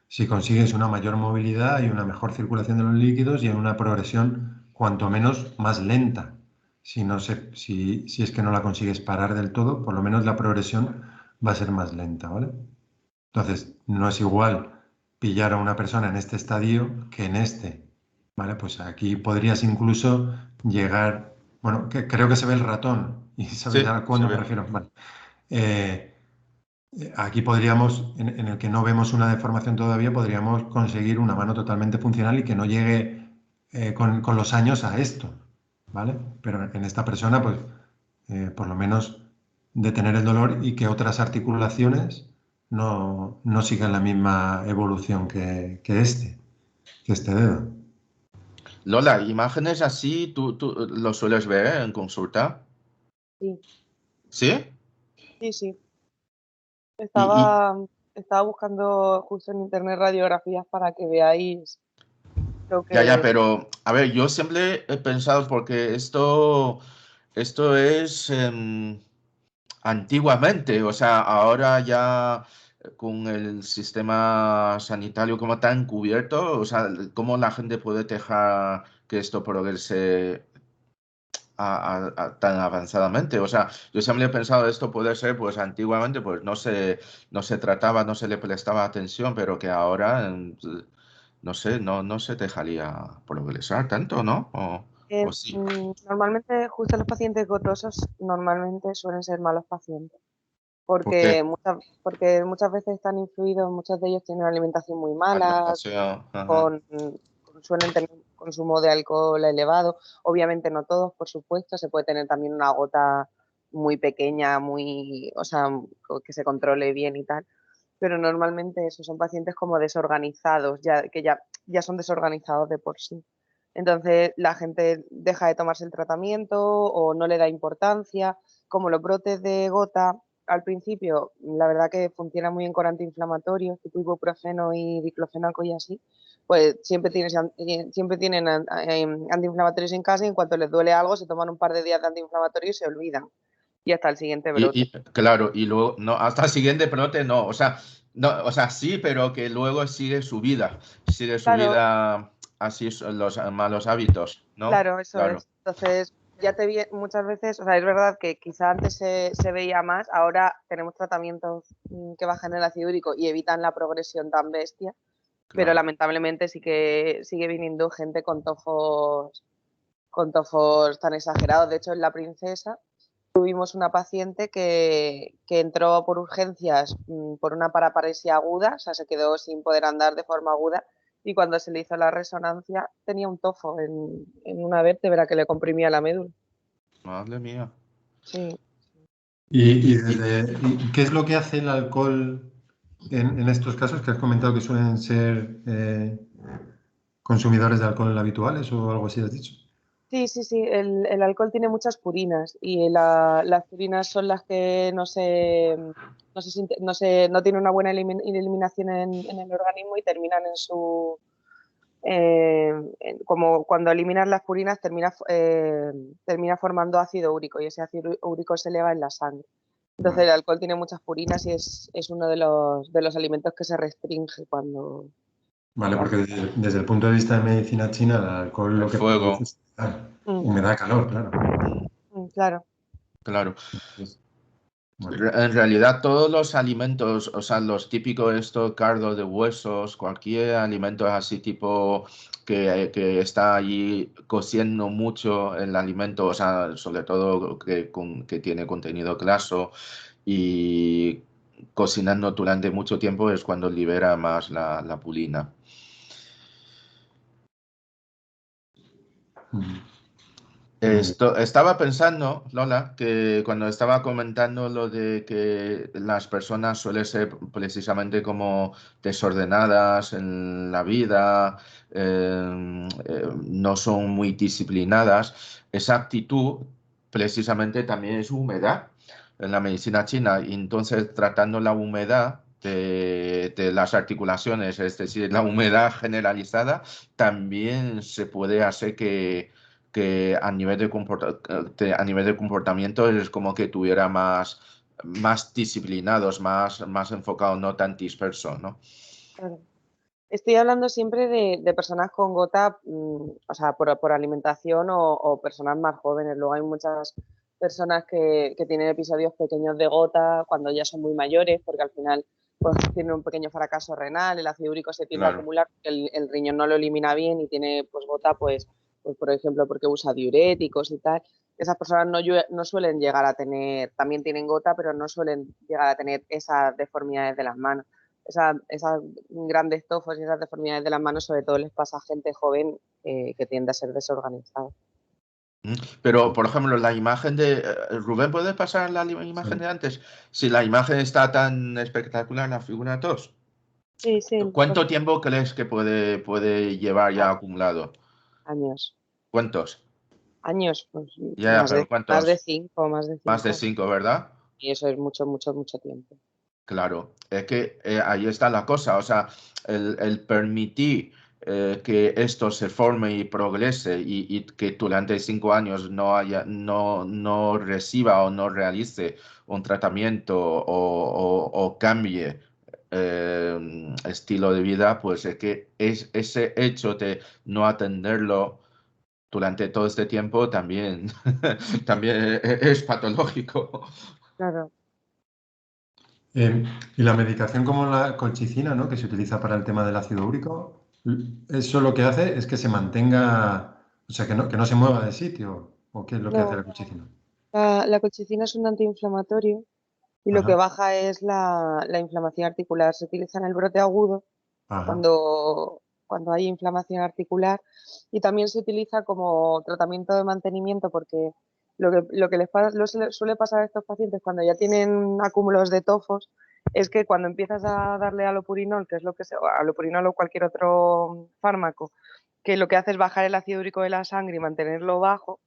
Si consigues una mayor movilidad y una mejor circulación de los líquidos y en una progresión cuanto menos más lenta. Si es que no la consigues parar del todo, por lo menos la progresión va a ser más lenta, ¿vale? Entonces, no es igual pillar a una persona en este estadio que en este, ¿vale? Pues aquí podrías incluso llegar, bueno, que creo que se ve el ratón y sabéis Sí, a se cuándo me ve. refiero. Vale. Eh, Aquí podríamos, en el que no vemos una deformación todavía, podríamos conseguir una mano totalmente funcional y que no llegue con los años a esto, ¿vale? Pero en esta persona, pues, por lo menos detener el dolor y que otras articulaciones no sigan la misma evolución que este dedo. Lola, imágenes así, ¿tú lo sueles ver en consulta? Sí, ¿Sí? sí. Y Estaba buscando justo en internet radiografías para que veáis lo ya, que... pero a ver, yo siempre he pensado porque esto es antiguamente, o sea, ahora ya con el sistema sanitario como tan cubierto, o sea, cómo la gente puede dejar que esto progrese tan avanzadamente. O sea, yo siempre he pensado esto puede ser, pues antiguamente, pues no se trataba, no se le prestaba atención, pero que ahora, no sé, no se dejaría progresar tanto, ¿no? O sí. Normalmente, justo los pacientes gotosos normalmente suelen ser malos pacientes, ¿Por qué? porque muchas veces están influidos, muchos de ellos tienen una alimentación muy mala, Alimentación, ajá, con, suelen tener un consumo de alcohol elevado. Obviamente no todos, por supuesto, se puede tener también una gota muy pequeña, o sea, que se controle bien y tal, pero normalmente esos son pacientes como desorganizados, que ya son desorganizados de por sí. Entonces la gente deja de tomarse el tratamiento o no le da importancia. Como los brotes de gota, al principio, la verdad que funciona muy bien con antiinflamatorios, tipo ibuprofeno y diclofenaco y así, pues siempre tienen antiinflamatorios en casa y en cuanto les duele algo se toman un par de días de antiinflamatorios y se olvidan. Y hasta el siguiente brote. Claro, y luego, no, hasta el siguiente brote no, o sea, no, o sea, sí, pero que luego sigue su Claro, vida así los malos hábitos, ¿no? claro, eso Claro, es. Entonces, muchas veces, o sea, es verdad que quizá antes se veía más, ahora tenemos tratamientos que bajan el ácido úrico y evitan la progresión tan bestia, pero claro. lamentablemente sí que sigue viniendo gente con tofos tan exagerados. De hecho, en La Princesa tuvimos una paciente que entró por urgencias por una paraparesia aguda, o sea, se quedó sin poder andar de forma aguda y cuando se le hizo la resonancia tenía un tofo en una vértebra que le comprimía la médula. Madre mía. Sí. ¿Y qué es lo que hace el alcohol en estos casos que has comentado que suelen ser consumidores de alcohol habituales o algo así has dicho? Sí. El alcohol tiene muchas purinas y las purinas son las que no tienen una buena eliminación en el organismo y terminan como cuando eliminas las purinas termina formando ácido úrico y ese ácido úrico se eleva en la sangre. Entonces Vale, el alcohol tiene muchas purinas y es uno de los alimentos que se restringe cuando... Vale, porque desde el punto de vista de medicina china, el alcohol El lo que produce fuego. es humedad, Mm, humedad, calor, claro. claro. Claro. Entonces, bueno, En realidad todos los alimentos, o sea, los típicos esto, cardo de huesos, cualquier alimento así tipo que está allí cociendo mucho el alimento, o sea, sobre todo que tiene contenido graso y cocinando durante mucho tiempo es cuando libera más la purina. muy bien. Estaba pensando, Lola, que cuando estaba comentando lo de que las personas suelen ser precisamente como desordenadas en la vida, no son muy disciplinadas, esa actitud precisamente también es humedad en la medicina china. Y entonces, tratando la humedad, de las articulaciones, es decir, la humedad generalizada, también se puede hacer que a nivel de comportamiento es como que tuviera más disciplinados, más enfocados, no tan dispersos, ¿no? Claro. Estoy hablando siempre de personas con gota, o sea, por alimentación o personas más jóvenes. Luego hay muchas personas que tienen episodios pequeños de gota cuando ya son muy mayores, porque al final pues, tienen un pequeño fracaso renal, el ácido úrico se tiende a Claro. acumular, el riñón no lo elimina bien y tiene pues gota, pues por ejemplo, porque usa diuréticos y tal. Esas personas no suelen llegar a tener, también tienen gota, pero no suelen llegar a tener esas deformidades de las manos. Esas grandes tofos y esas deformidades de las manos sobre todo les pasa a gente joven que tiende a ser desorganizada. Pero, por ejemplo, la imagen de... Rubén, ¿puedes pasar la imagen de antes? Si la imagen está tan espectacular, la figura de todos. Sí, sí. ¿Cuánto tiempo crees que puede llevar ya acumulado? Años. ¿Cuántos? Años, pues Ya, pero ¿cuántos? más de 5, más de 5. Más de 5, ¿verdad? Y eso es mucho, mucho, mucho tiempo. Claro, es que ahí está la cosa, o sea, el permitir que esto se forme y progrese y que durante 5 años no reciba o no realice un tratamiento o cambie estilo de vida, pues es que ese hecho de no atenderlo durante todo este tiempo también, también es patológico. Claro. Y la medicación como la colchicina, ¿no? Que se utiliza para el tema del ácido úrico, eso lo que hace es que se mantenga, o sea, que no se mueva de sitio. ¿O qué es lo que hace la colchicina? La colchicina es un antiinflamatorio y lo que baja es la inflamación articular. Se utiliza en el brote agudo cuando hay inflamación articular y también se utiliza como tratamiento de mantenimiento porque lo que les suele pasar a estos pacientes cuando ya tienen acúmulos de tofos es que cuando empiezas a darle alopurinol, que es alopurinol o cualquier otro fármaco, que lo que hace es bajar el ácido úrico de la sangre y mantenerlo bajo,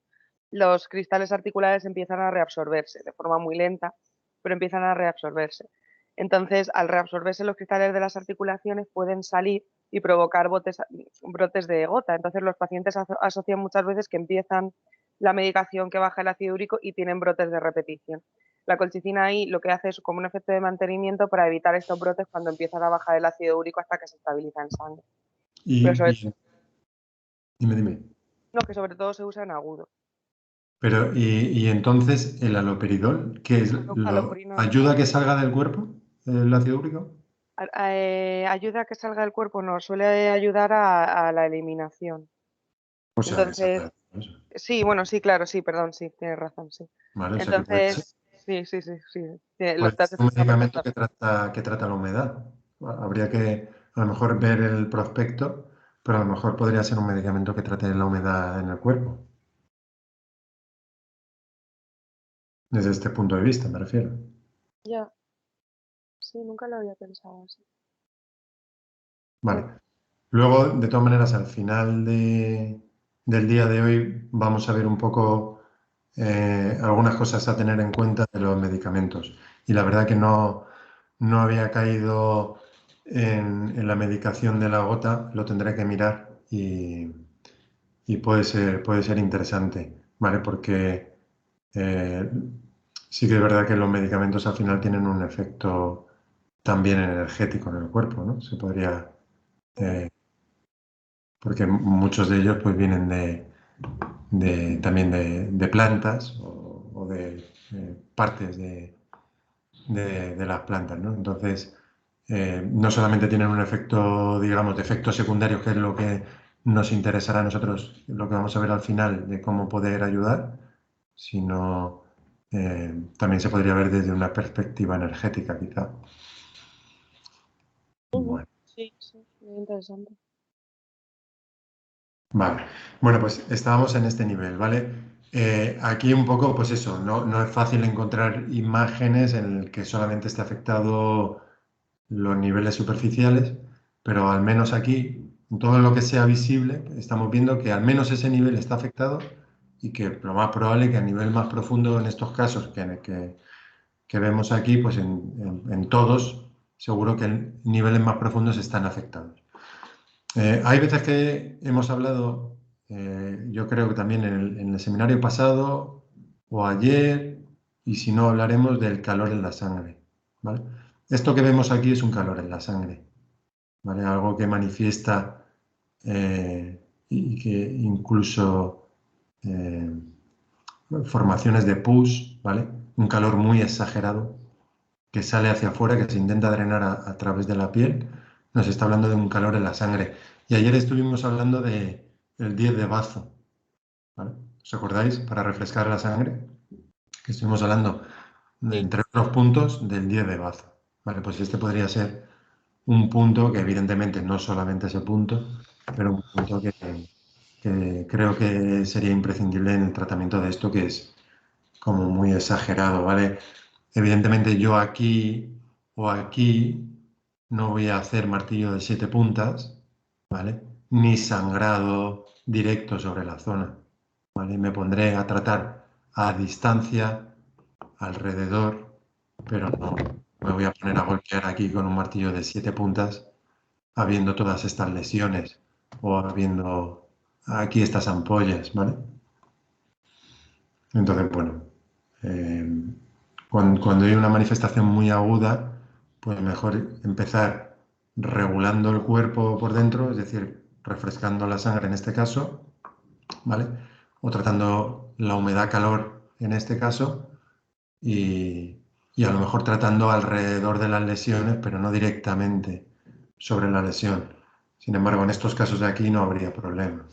los cristales articulares empiezan a reabsorberse de forma muy lenta, pero empiezan a reabsorberse. Entonces, al reabsorberse los cristales de las articulaciones pueden salir y provocar brotes de gota. Entonces, los pacientes asocian muchas veces que empiezan la medicación que baja el ácido úrico y tienen brotes de repetición. La colchicina ahí lo que hace es como un efecto de mantenimiento para evitar estos brotes cuando empiezan a bajar el ácido úrico hasta que se estabiliza en sangre. Dime. No, que sobre todo se usa en agudo. Pero, y entonces, ¿el aloperidol, qué es? ¿Ayuda a que salga del cuerpo el ácido úrico? Ayuda a que salga del cuerpo, no, suele ayudar a la eliminación. O sea, Entonces, sí, bueno, sí, claro, sí, perdón, sí, tienes razón, sí. Vale, Entonces, sí. Pues es un medicamento que trata la humedad. Habría que a lo mejor ver el prospecto, pero a lo mejor podría ser un medicamento que trate la humedad en el cuerpo. Desde este punto de vista, me refiero. Ya. Sí, nunca lo había pensado así. Vale. Luego, de todas maneras, al final del día de hoy vamos a ver un poco algunas cosas a tener en cuenta de los medicamentos. Y la verdad que no había caído en la medicación de la gota, lo tendré que mirar y puede ser interesante, ¿vale? Porque sí que es verdad que los medicamentos al final tienen un efecto también energético en el cuerpo, ¿no? Se podría... porque muchos de ellos pues vienen también de plantas o de partes de las plantas, ¿no? Entonces, no solamente tienen un efecto, digamos, de efectos secundarios, que es lo que nos interesará a nosotros, lo que vamos a ver al final de cómo poder ayudar, sino también se podría ver desde una perspectiva energética, quizá. Bueno. Sí, muy interesante. Vale, bueno, pues estábamos en este nivel, ¿vale? Aquí un poco, pues eso, no es fácil encontrar imágenes en el que solamente esté afectado los niveles superficiales, pero al menos aquí, en todo lo que sea visible, estamos viendo que al menos ese nivel está afectado y que lo más probable es que a nivel más profundo en estos casos que vemos aquí, pues en todos seguro que niveles más profundos están afectados. Hay veces que hemos hablado, yo creo que también en el seminario pasado o ayer, y si no hablaremos del calor en la sangre, ¿vale? Esto que vemos aquí es un calor en la sangre, ¿vale? Algo que manifiesta y que incluso formaciones de pus, ¿vale? Un calor muy exagerado que sale hacia afuera, que se intenta drenar a través de la piel. Nos está hablando de un calor en la sangre. Y ayer estuvimos hablando del 10 de bazo, ¿vale? ¿Os acordáis? Para refrescar la sangre, que estuvimos hablando, entre otros puntos, del 10 de bazo. Vale, pues este podría ser un punto que evidentemente no solamente ese punto, pero un punto que creo que sería imprescindible en el tratamiento de esto, que es como muy exagerado, ¿vale? Evidentemente yo aquí o aquí no voy a hacer martillo de 7 puntas, ¿vale? Ni sangrado directo sobre la zona, ¿vale? Me pondré a tratar a distancia, alrededor, pero no me voy a poner a golpear aquí con un martillo de 7 puntas, habiendo todas estas lesiones o habiendo aquí estas ampollas, ¿vale? Entonces, bueno, cuando hay una manifestación muy aguda, pues mejor empezar regulando el cuerpo por dentro, es decir, refrescando la sangre en este caso, ¿vale? O tratando la humedad-calor en este caso y a lo mejor tratando alrededor de las lesiones, pero no directamente sobre la lesión. Sin embargo, en estos casos de aquí no habría problema.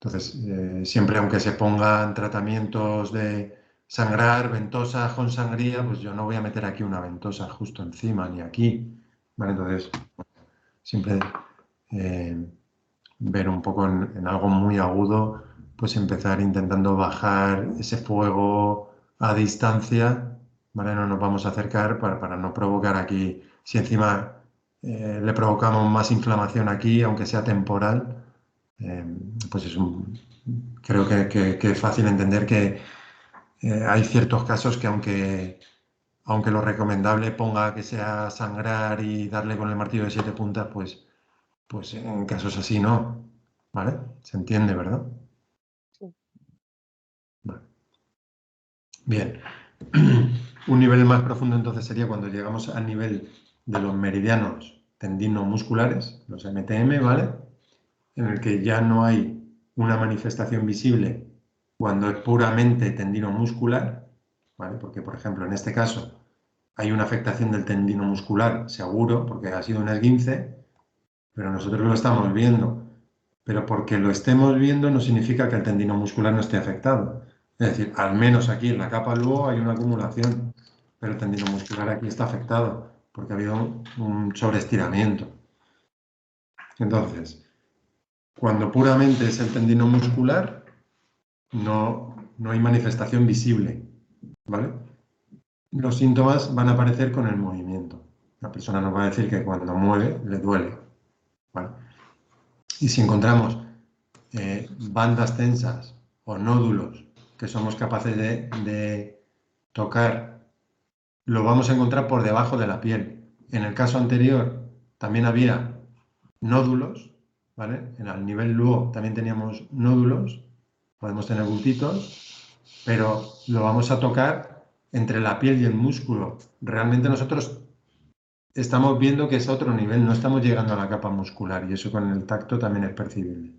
Entonces, siempre aunque se pongan tratamientos de sangrar, ventosas con sangría, pues yo no voy a meter aquí una ventosa justo encima, ni aquí, ¿vale? Entonces, siempre ver un poco en algo muy agudo, pues empezar intentando bajar ese fuego a distancia, ¿vale? No nos vamos a acercar para no provocar aquí, si encima le provocamos más inflamación aquí, aunque sea temporal, pues creo que es fácil entender que hay ciertos casos que aunque lo recomendable ponga que sea sangrar y darle con el martillo de 7 puntas, pues en casos así no, ¿vale? ¿Se entiende, verdad? Sí. Vale. Bien. Un nivel más profundo entonces sería cuando llegamos al nivel de los meridianos tendinomusculares, los MTM, ¿vale? En el que ya no hay una manifestación visible cuando es puramente tendino muscular, ¿vale? Porque, por ejemplo, en este caso hay una afectación del tendino muscular, seguro, porque ha sido un esguince, pero nosotros lo estamos viendo. Pero porque lo estemos viendo no significa que el tendino muscular no esté afectado. Es decir, al menos aquí en la capa luego hay una acumulación, pero el tendino muscular aquí está afectado porque ha habido un sobreestiramiento. Entonces, cuando puramente es el tendino muscular, no hay manifestación visible, ¿vale? Los síntomas van a aparecer con el movimiento. La persona nos va a decir que cuando mueve le duele, ¿vale? Y si encontramos bandas tensas o nódulos que somos capaces de tocar, lo vamos a encontrar por debajo de la piel. En el caso anterior también había nódulos, ¿vale? Al nivel luo también teníamos nódulos, podemos tener bultitos, pero lo vamos a tocar entre la piel y el músculo. Realmente nosotros estamos viendo que es a otro nivel, no estamos llegando a la capa muscular y eso con el tacto también es percibible.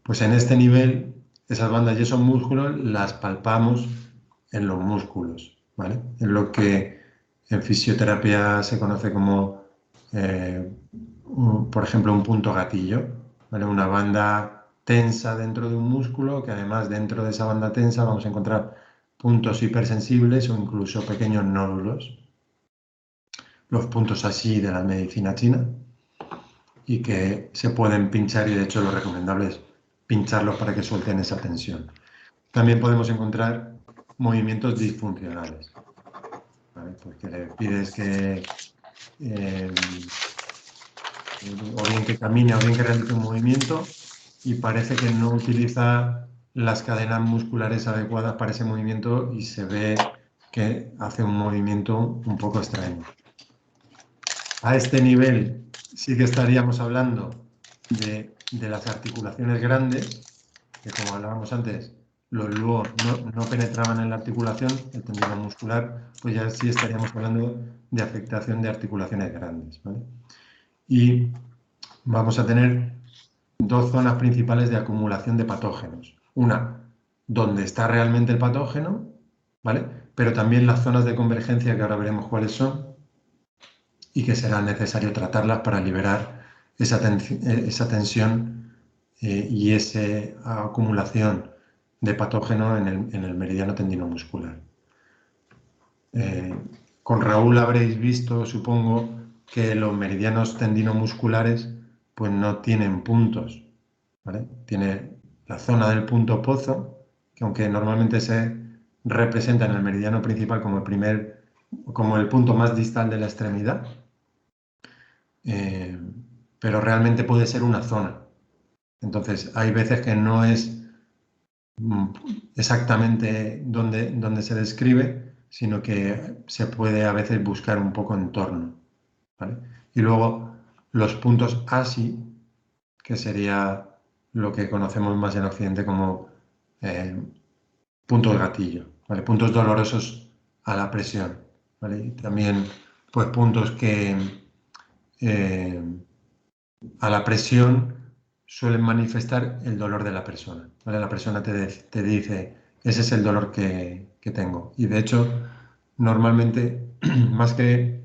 Pues en este nivel, esas bandas y esos músculos las palpamos en los músculos, ¿vale? En lo que en fisioterapia se conoce como, por ejemplo, un punto gatillo, ¿vale? Una banda tensa dentro de un músculo, que además dentro de esa banda tensa vamos a encontrar puntos hipersensibles o incluso pequeños nódulos, los puntos así de la medicina china, y que se pueden pinchar y de hecho lo recomendable es pincharlos para que suelten esa tensión. También podemos encontrar movimientos disfuncionales, ¿vale? Porque le pides que o bien que camine o bien que realice un movimiento y parece que no utiliza las cadenas musculares adecuadas para ese movimiento y se ve que hace un movimiento un poco extraño. A este nivel sí que estaríamos hablando de las articulaciones grandes, que como hablábamos antes, los luo no penetraban en la articulación, el tendino muscular, pues ya sí estaríamos hablando de afectación de articulaciones grandes, ¿vale? Y vamos a tener dos zonas principales de acumulación de patógenos. Una, donde está realmente el patógeno, ¿vale? Pero también las zonas de convergencia, que ahora veremos cuáles son, y que será necesario tratarlas para liberar esa tensión y esa acumulación de patógeno en el meridiano tendinomuscular. Con Raúl habréis visto, supongo, que los meridianos tendinomusculares pues no tienen puntos, ¿vale? Tiene la zona del punto pozo, que aunque normalmente se representa en el meridiano principal como el punto más distal de la extremidad, pero realmente puede ser una zona. Entonces, hay veces que no es exactamente donde se describe, sino que se puede a veces buscar un poco en torno, ¿vale? Y luego los puntos ASI, que sería lo que conocemos más en Occidente como puntos gatillo, ¿vale? Puntos dolorosos a la presión, ¿vale? Y también pues puntos que a la presión suelen manifestar el dolor de la persona, ¿vale? La persona te dice, ese es el dolor que tengo. Y de hecho, normalmente, más que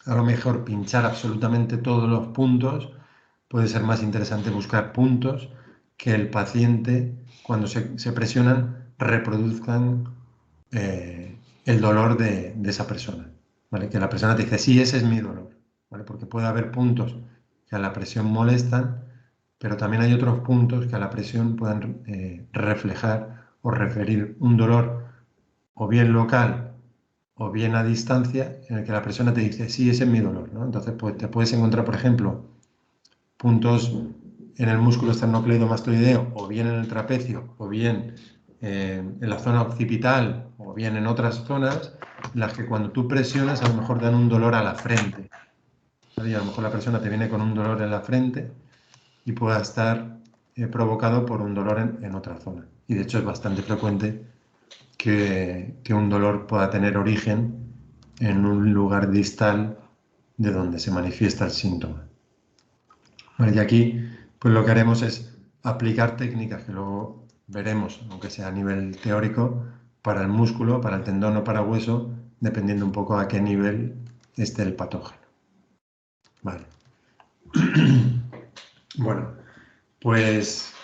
a lo mejor pinchar absolutamente todos los puntos, puede ser más interesante buscar puntos que el paciente, cuando se presionan, reproduzcan el dolor de esa persona, ¿vale? Que la persona te dice, sí, ese es mi dolor, ¿vale? Porque puede haber puntos que a la presión molestan, pero también hay otros puntos que a la presión pueden reflejar o referir un dolor o bien local o bien a distancia, en el que la persona te dice, sí, ese es mi dolor, ¿no? Entonces pues, te puedes encontrar, por ejemplo, puntos en el músculo esternocleidomastoideo, o bien en el trapecio, o bien en la zona occipital, o bien en otras zonas, las que cuando tú presionas a lo mejor dan un dolor a la frente, ¿vale? Y a lo mejor la persona te viene con un dolor en la frente y pueda estar provocado por un dolor en otra zona. Y de hecho es bastante frecuente que un dolor pueda tener origen en un lugar distal de donde se manifiesta el síntoma. Bueno, y aquí pues lo que haremos es aplicar técnicas que luego veremos, aunque sea a nivel teórico, para el músculo, para el tendón o para hueso, dependiendo un poco a qué nivel esté el patógeno. Vale. Bueno, pues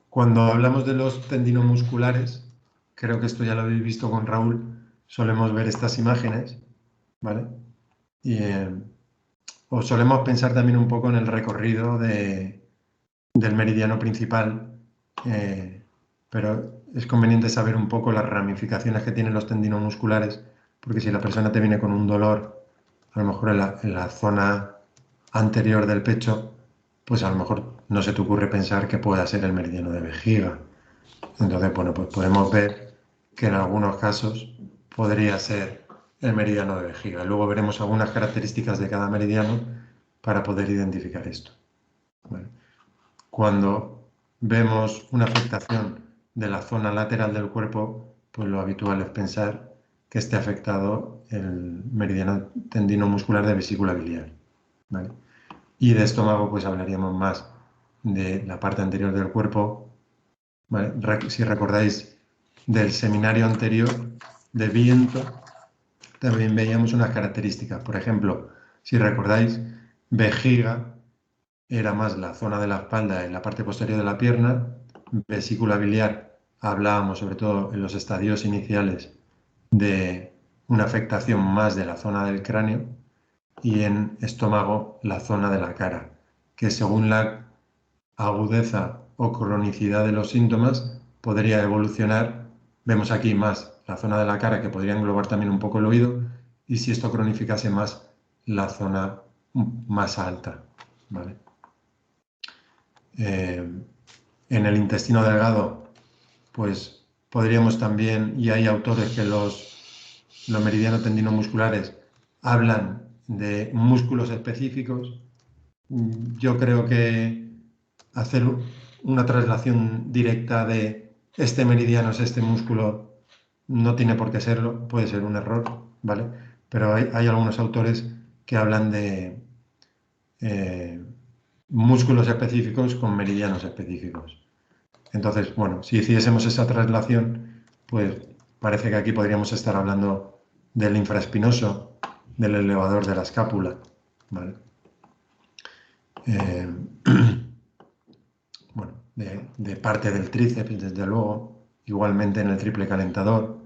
cuando hablamos de los tendinomusculares, creo que esto ya lo habéis visto con Raúl, solemos ver estas imágenes, ¿vale? Y o solemos pensar también un poco en el recorrido del meridiano principal, pero es conveniente saber un poco las ramificaciones que tienen los tendinomusculares, porque si la persona te viene con un dolor, a lo mejor en la zona anterior del pecho, pues a lo mejor no se te ocurre pensar que pueda ser el meridiano de vejiga. Entonces, bueno, pues podemos ver que en algunos casos podría ser el meridiano de vejiga. Luego veremos algunas características de cada meridiano para poder identificar esto. ¿Vale? Cuando vemos una afectación de la zona lateral del cuerpo, pues lo habitual es pensar que esté afectado el meridiano tendinomuscular de vesícula biliar, ¿vale? Y de estómago pues hablaríamos más de la parte anterior del cuerpo, ¿vale? Si recordáis del seminario anterior de viento, también veíamos unas características. Por ejemplo, si recordáis, vejiga era más la zona de la espalda en la parte posterior de la pierna, vesícula biliar hablábamos sobre todo en los estadios iniciales de una afectación más de la zona del cráneo, y en estómago la zona de la cara, que según la agudeza o cronicidad de los síntomas podría evolucionar. Vemos aquí más la zona de la cara, que podría englobar también un poco el oído, y si esto cronificase más la zona más alta, ¿vale? En el intestino delgado, pues Podríamos también, y hay autores que los meridianos tendinomusculares hablan de músculos específicos. Yo creo que hacer una traslación directa de este meridiano es este músculo no tiene por qué serlo, puede ser un error, ¿vale? Pero hay algunos autores que hablan de músculos específicos con meridianos específicos. Entonces, bueno, si hiciésemos esa traslación, pues parece que aquí podríamos estar hablando del infraespinoso, del elevador de la escápula, ¿vale? Bueno, de parte del tríceps, desde luego, igualmente en el triple calentador.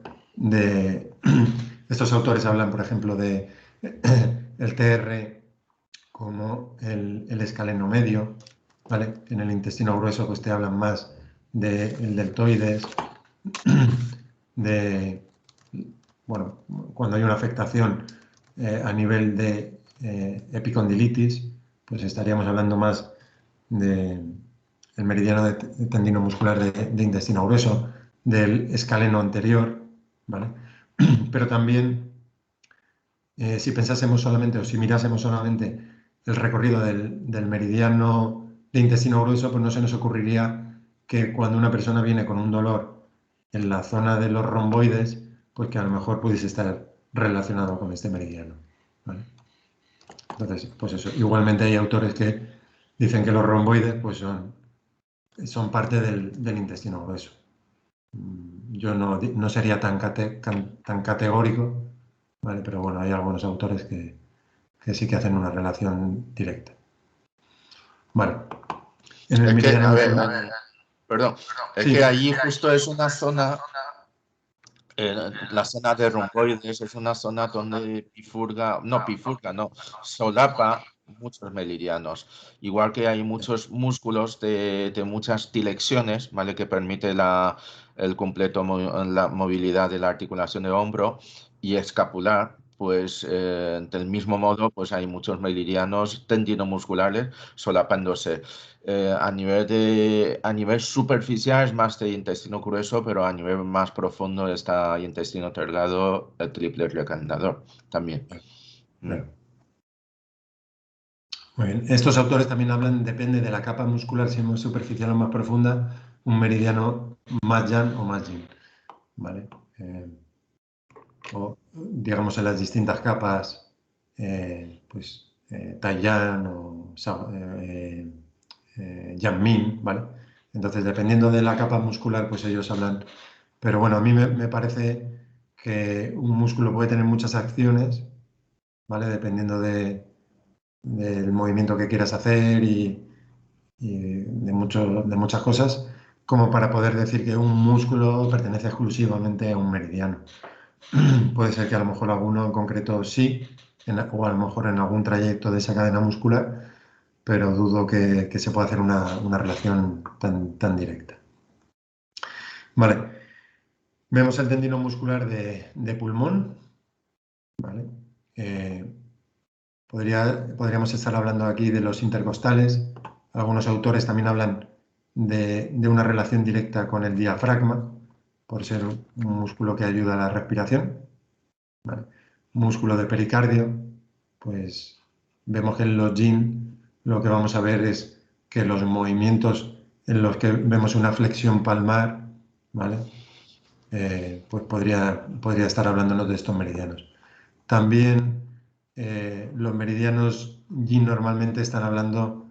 Estos autores hablan, por ejemplo, de el TR como el escaleno medio, ¿vale? En el intestino grueso pues te hablan más del deltoides, bueno, cuando hay una afectación a nivel de epicondilitis, pues estaríamos hablando más del meridiano de tendino muscular de intestino grueso, del escaleno anterior, ¿vale? Pero también, si pensásemos solamente o si mirásemos solamente el recorrido del meridiano de intestino grueso, pues no se nos ocurriría que cuando una persona viene con un dolor en la zona de los romboides, pues que a lo mejor pudiese estar relacionado con este meridiano, ¿vale? Entonces, pues eso. Igualmente hay autores que dicen que los romboides pues son parte del intestino grueso. Yo no sería tan categórico, ¿vale? Pero bueno, hay algunos autores que sí que hacen una relación directa. Vale. En el meridiano perdón, es sí. que allí justo es una zona, la zona de romboides es una zona donde solapa muchos meridianos. Igual que hay muchos músculos de muchas dilexiones, ¿vale? Que permite la movilidad de la articulación de hombro y escapular. Pues del mismo modo, pues hay muchos meridianos tendinomusculares solapándose. A nivel superficial es más de intestino grueso, pero a nivel más profundo está intestino delgado, el triple recandador también. Claro. Muy bien. Estos autores también hablan, depende de la capa muscular, si es más superficial o más profunda, un meridiano más yang o más yin, ¿vale? O digamos en las distintas capas, pues Taiyan o Yanmin, ¿vale? Entonces, dependiendo de la capa muscular, pues ellos hablan. Pero bueno, a mí me parece que un músculo puede tener muchas acciones, ¿vale? Dependiendo del movimiento que quieras hacer y de muchas cosas, como para poder decir que un músculo pertenece exclusivamente a un meridiano. Puede ser que a lo mejor alguno en concreto sí, o a lo mejor en algún trayecto de esa cadena muscular, pero dudo que se pueda hacer una relación tan directa. Vale, vemos el tendino muscular de pulmón, ¿vale? Podríamos estar hablando aquí de los intercostales. Algunos autores también hablan de una relación directa con el diafragma, por ser un músculo que ayuda a la respiración, ¿vale? Músculo de pericardio, pues vemos que en los yin lo que vamos a ver es que los movimientos en los que vemos una flexión palmar, ¿vale? Pues podría estar hablándonos de estos meridianos. También los meridianos yin normalmente están hablando,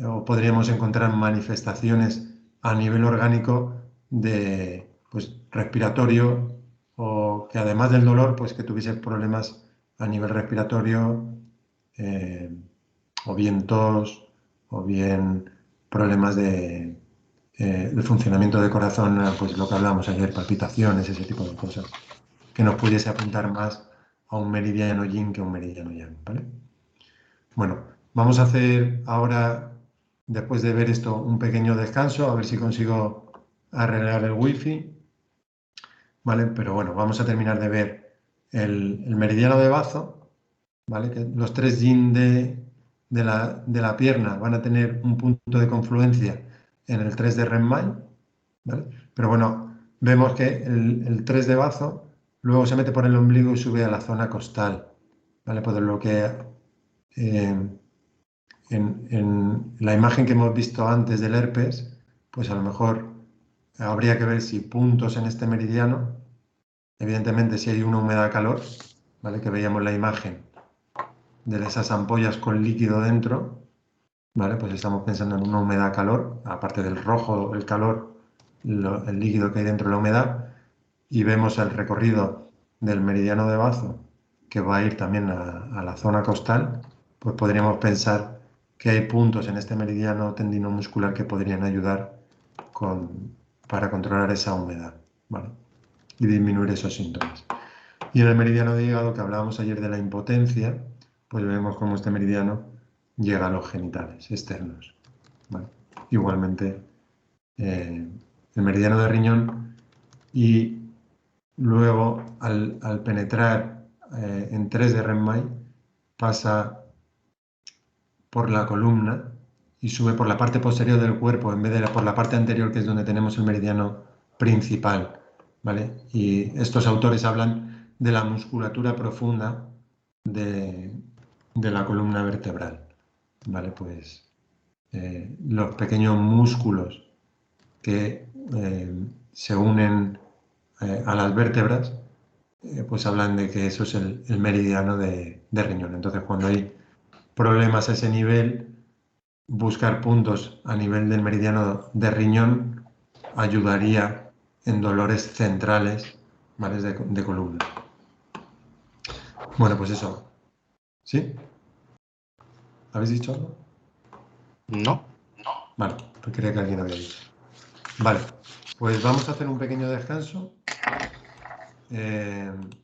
o podríamos encontrar manifestaciones a nivel orgánico de pues, respiratorio, o que además del dolor, pues que tuviese problemas a nivel respiratorio, o bien tos, o bien problemas del funcionamiento del corazón, pues lo que hablábamos ayer, palpitaciones, ese tipo de cosas, que nos pudiese apuntar más a un meridiano yin que a un meridiano yang, ¿vale? Bueno, vamos a hacer ahora, después de ver esto, un pequeño descanso, a ver si consigo arreglar el wifi, ¿vale? Pero bueno, vamos a terminar de ver el meridiano de bazo, ¿vale? Que los tres yin de la pierna van a tener un punto de confluencia en el 3 de Renmai, ¿vale? Pero bueno, vemos que el 3 de bazo luego se mete por el ombligo y sube a la zona costal, ¿vale? Pues lo que en la imagen que hemos visto antes del herpes, pues a lo mejor habría que ver si puntos en este meridiano, evidentemente si hay una humedad-calor, ¿vale? Que veíamos la imagen de esas ampollas con líquido dentro, ¿vale? Pues estamos pensando en una humedad-calor, aparte del rojo, el calor, el líquido que hay dentro de la humedad, y vemos el recorrido del meridiano de bazo, que va a ir también a la zona costal, pues podríamos pensar que hay puntos en este meridiano tendinomuscular que podrían ayudar para controlar esa humedad, ¿vale? Y disminuir esos síntomas. Y en el meridiano de hígado, que hablábamos ayer de la impotencia, pues vemos cómo este meridiano llega a los genitales externos, ¿vale? Igualmente, el meridiano de riñón, y luego al penetrar en 3 de Renmai pasa por la columna y sube por la parte posterior del cuerpo en vez de por la parte anterior, que es donde tenemos el meridiano principal, ¿vale? Y estos autores hablan de la musculatura profunda de la columna vertebral, ¿vale? Pues los pequeños músculos que se unen a las vértebras, pues hablan de que eso es el meridiano de riñón. Entonces, cuando hay problemas a ese nivel, buscar puntos a nivel del meridiano de riñón ayudaría en dolores centrales, ¿vale? de columna. Bueno, pues eso. ¿Sí? ¿Habéis dicho algo? No. Vale, pues creía que alguien había dicho. Vale, pues vamos a hacer un pequeño descanso.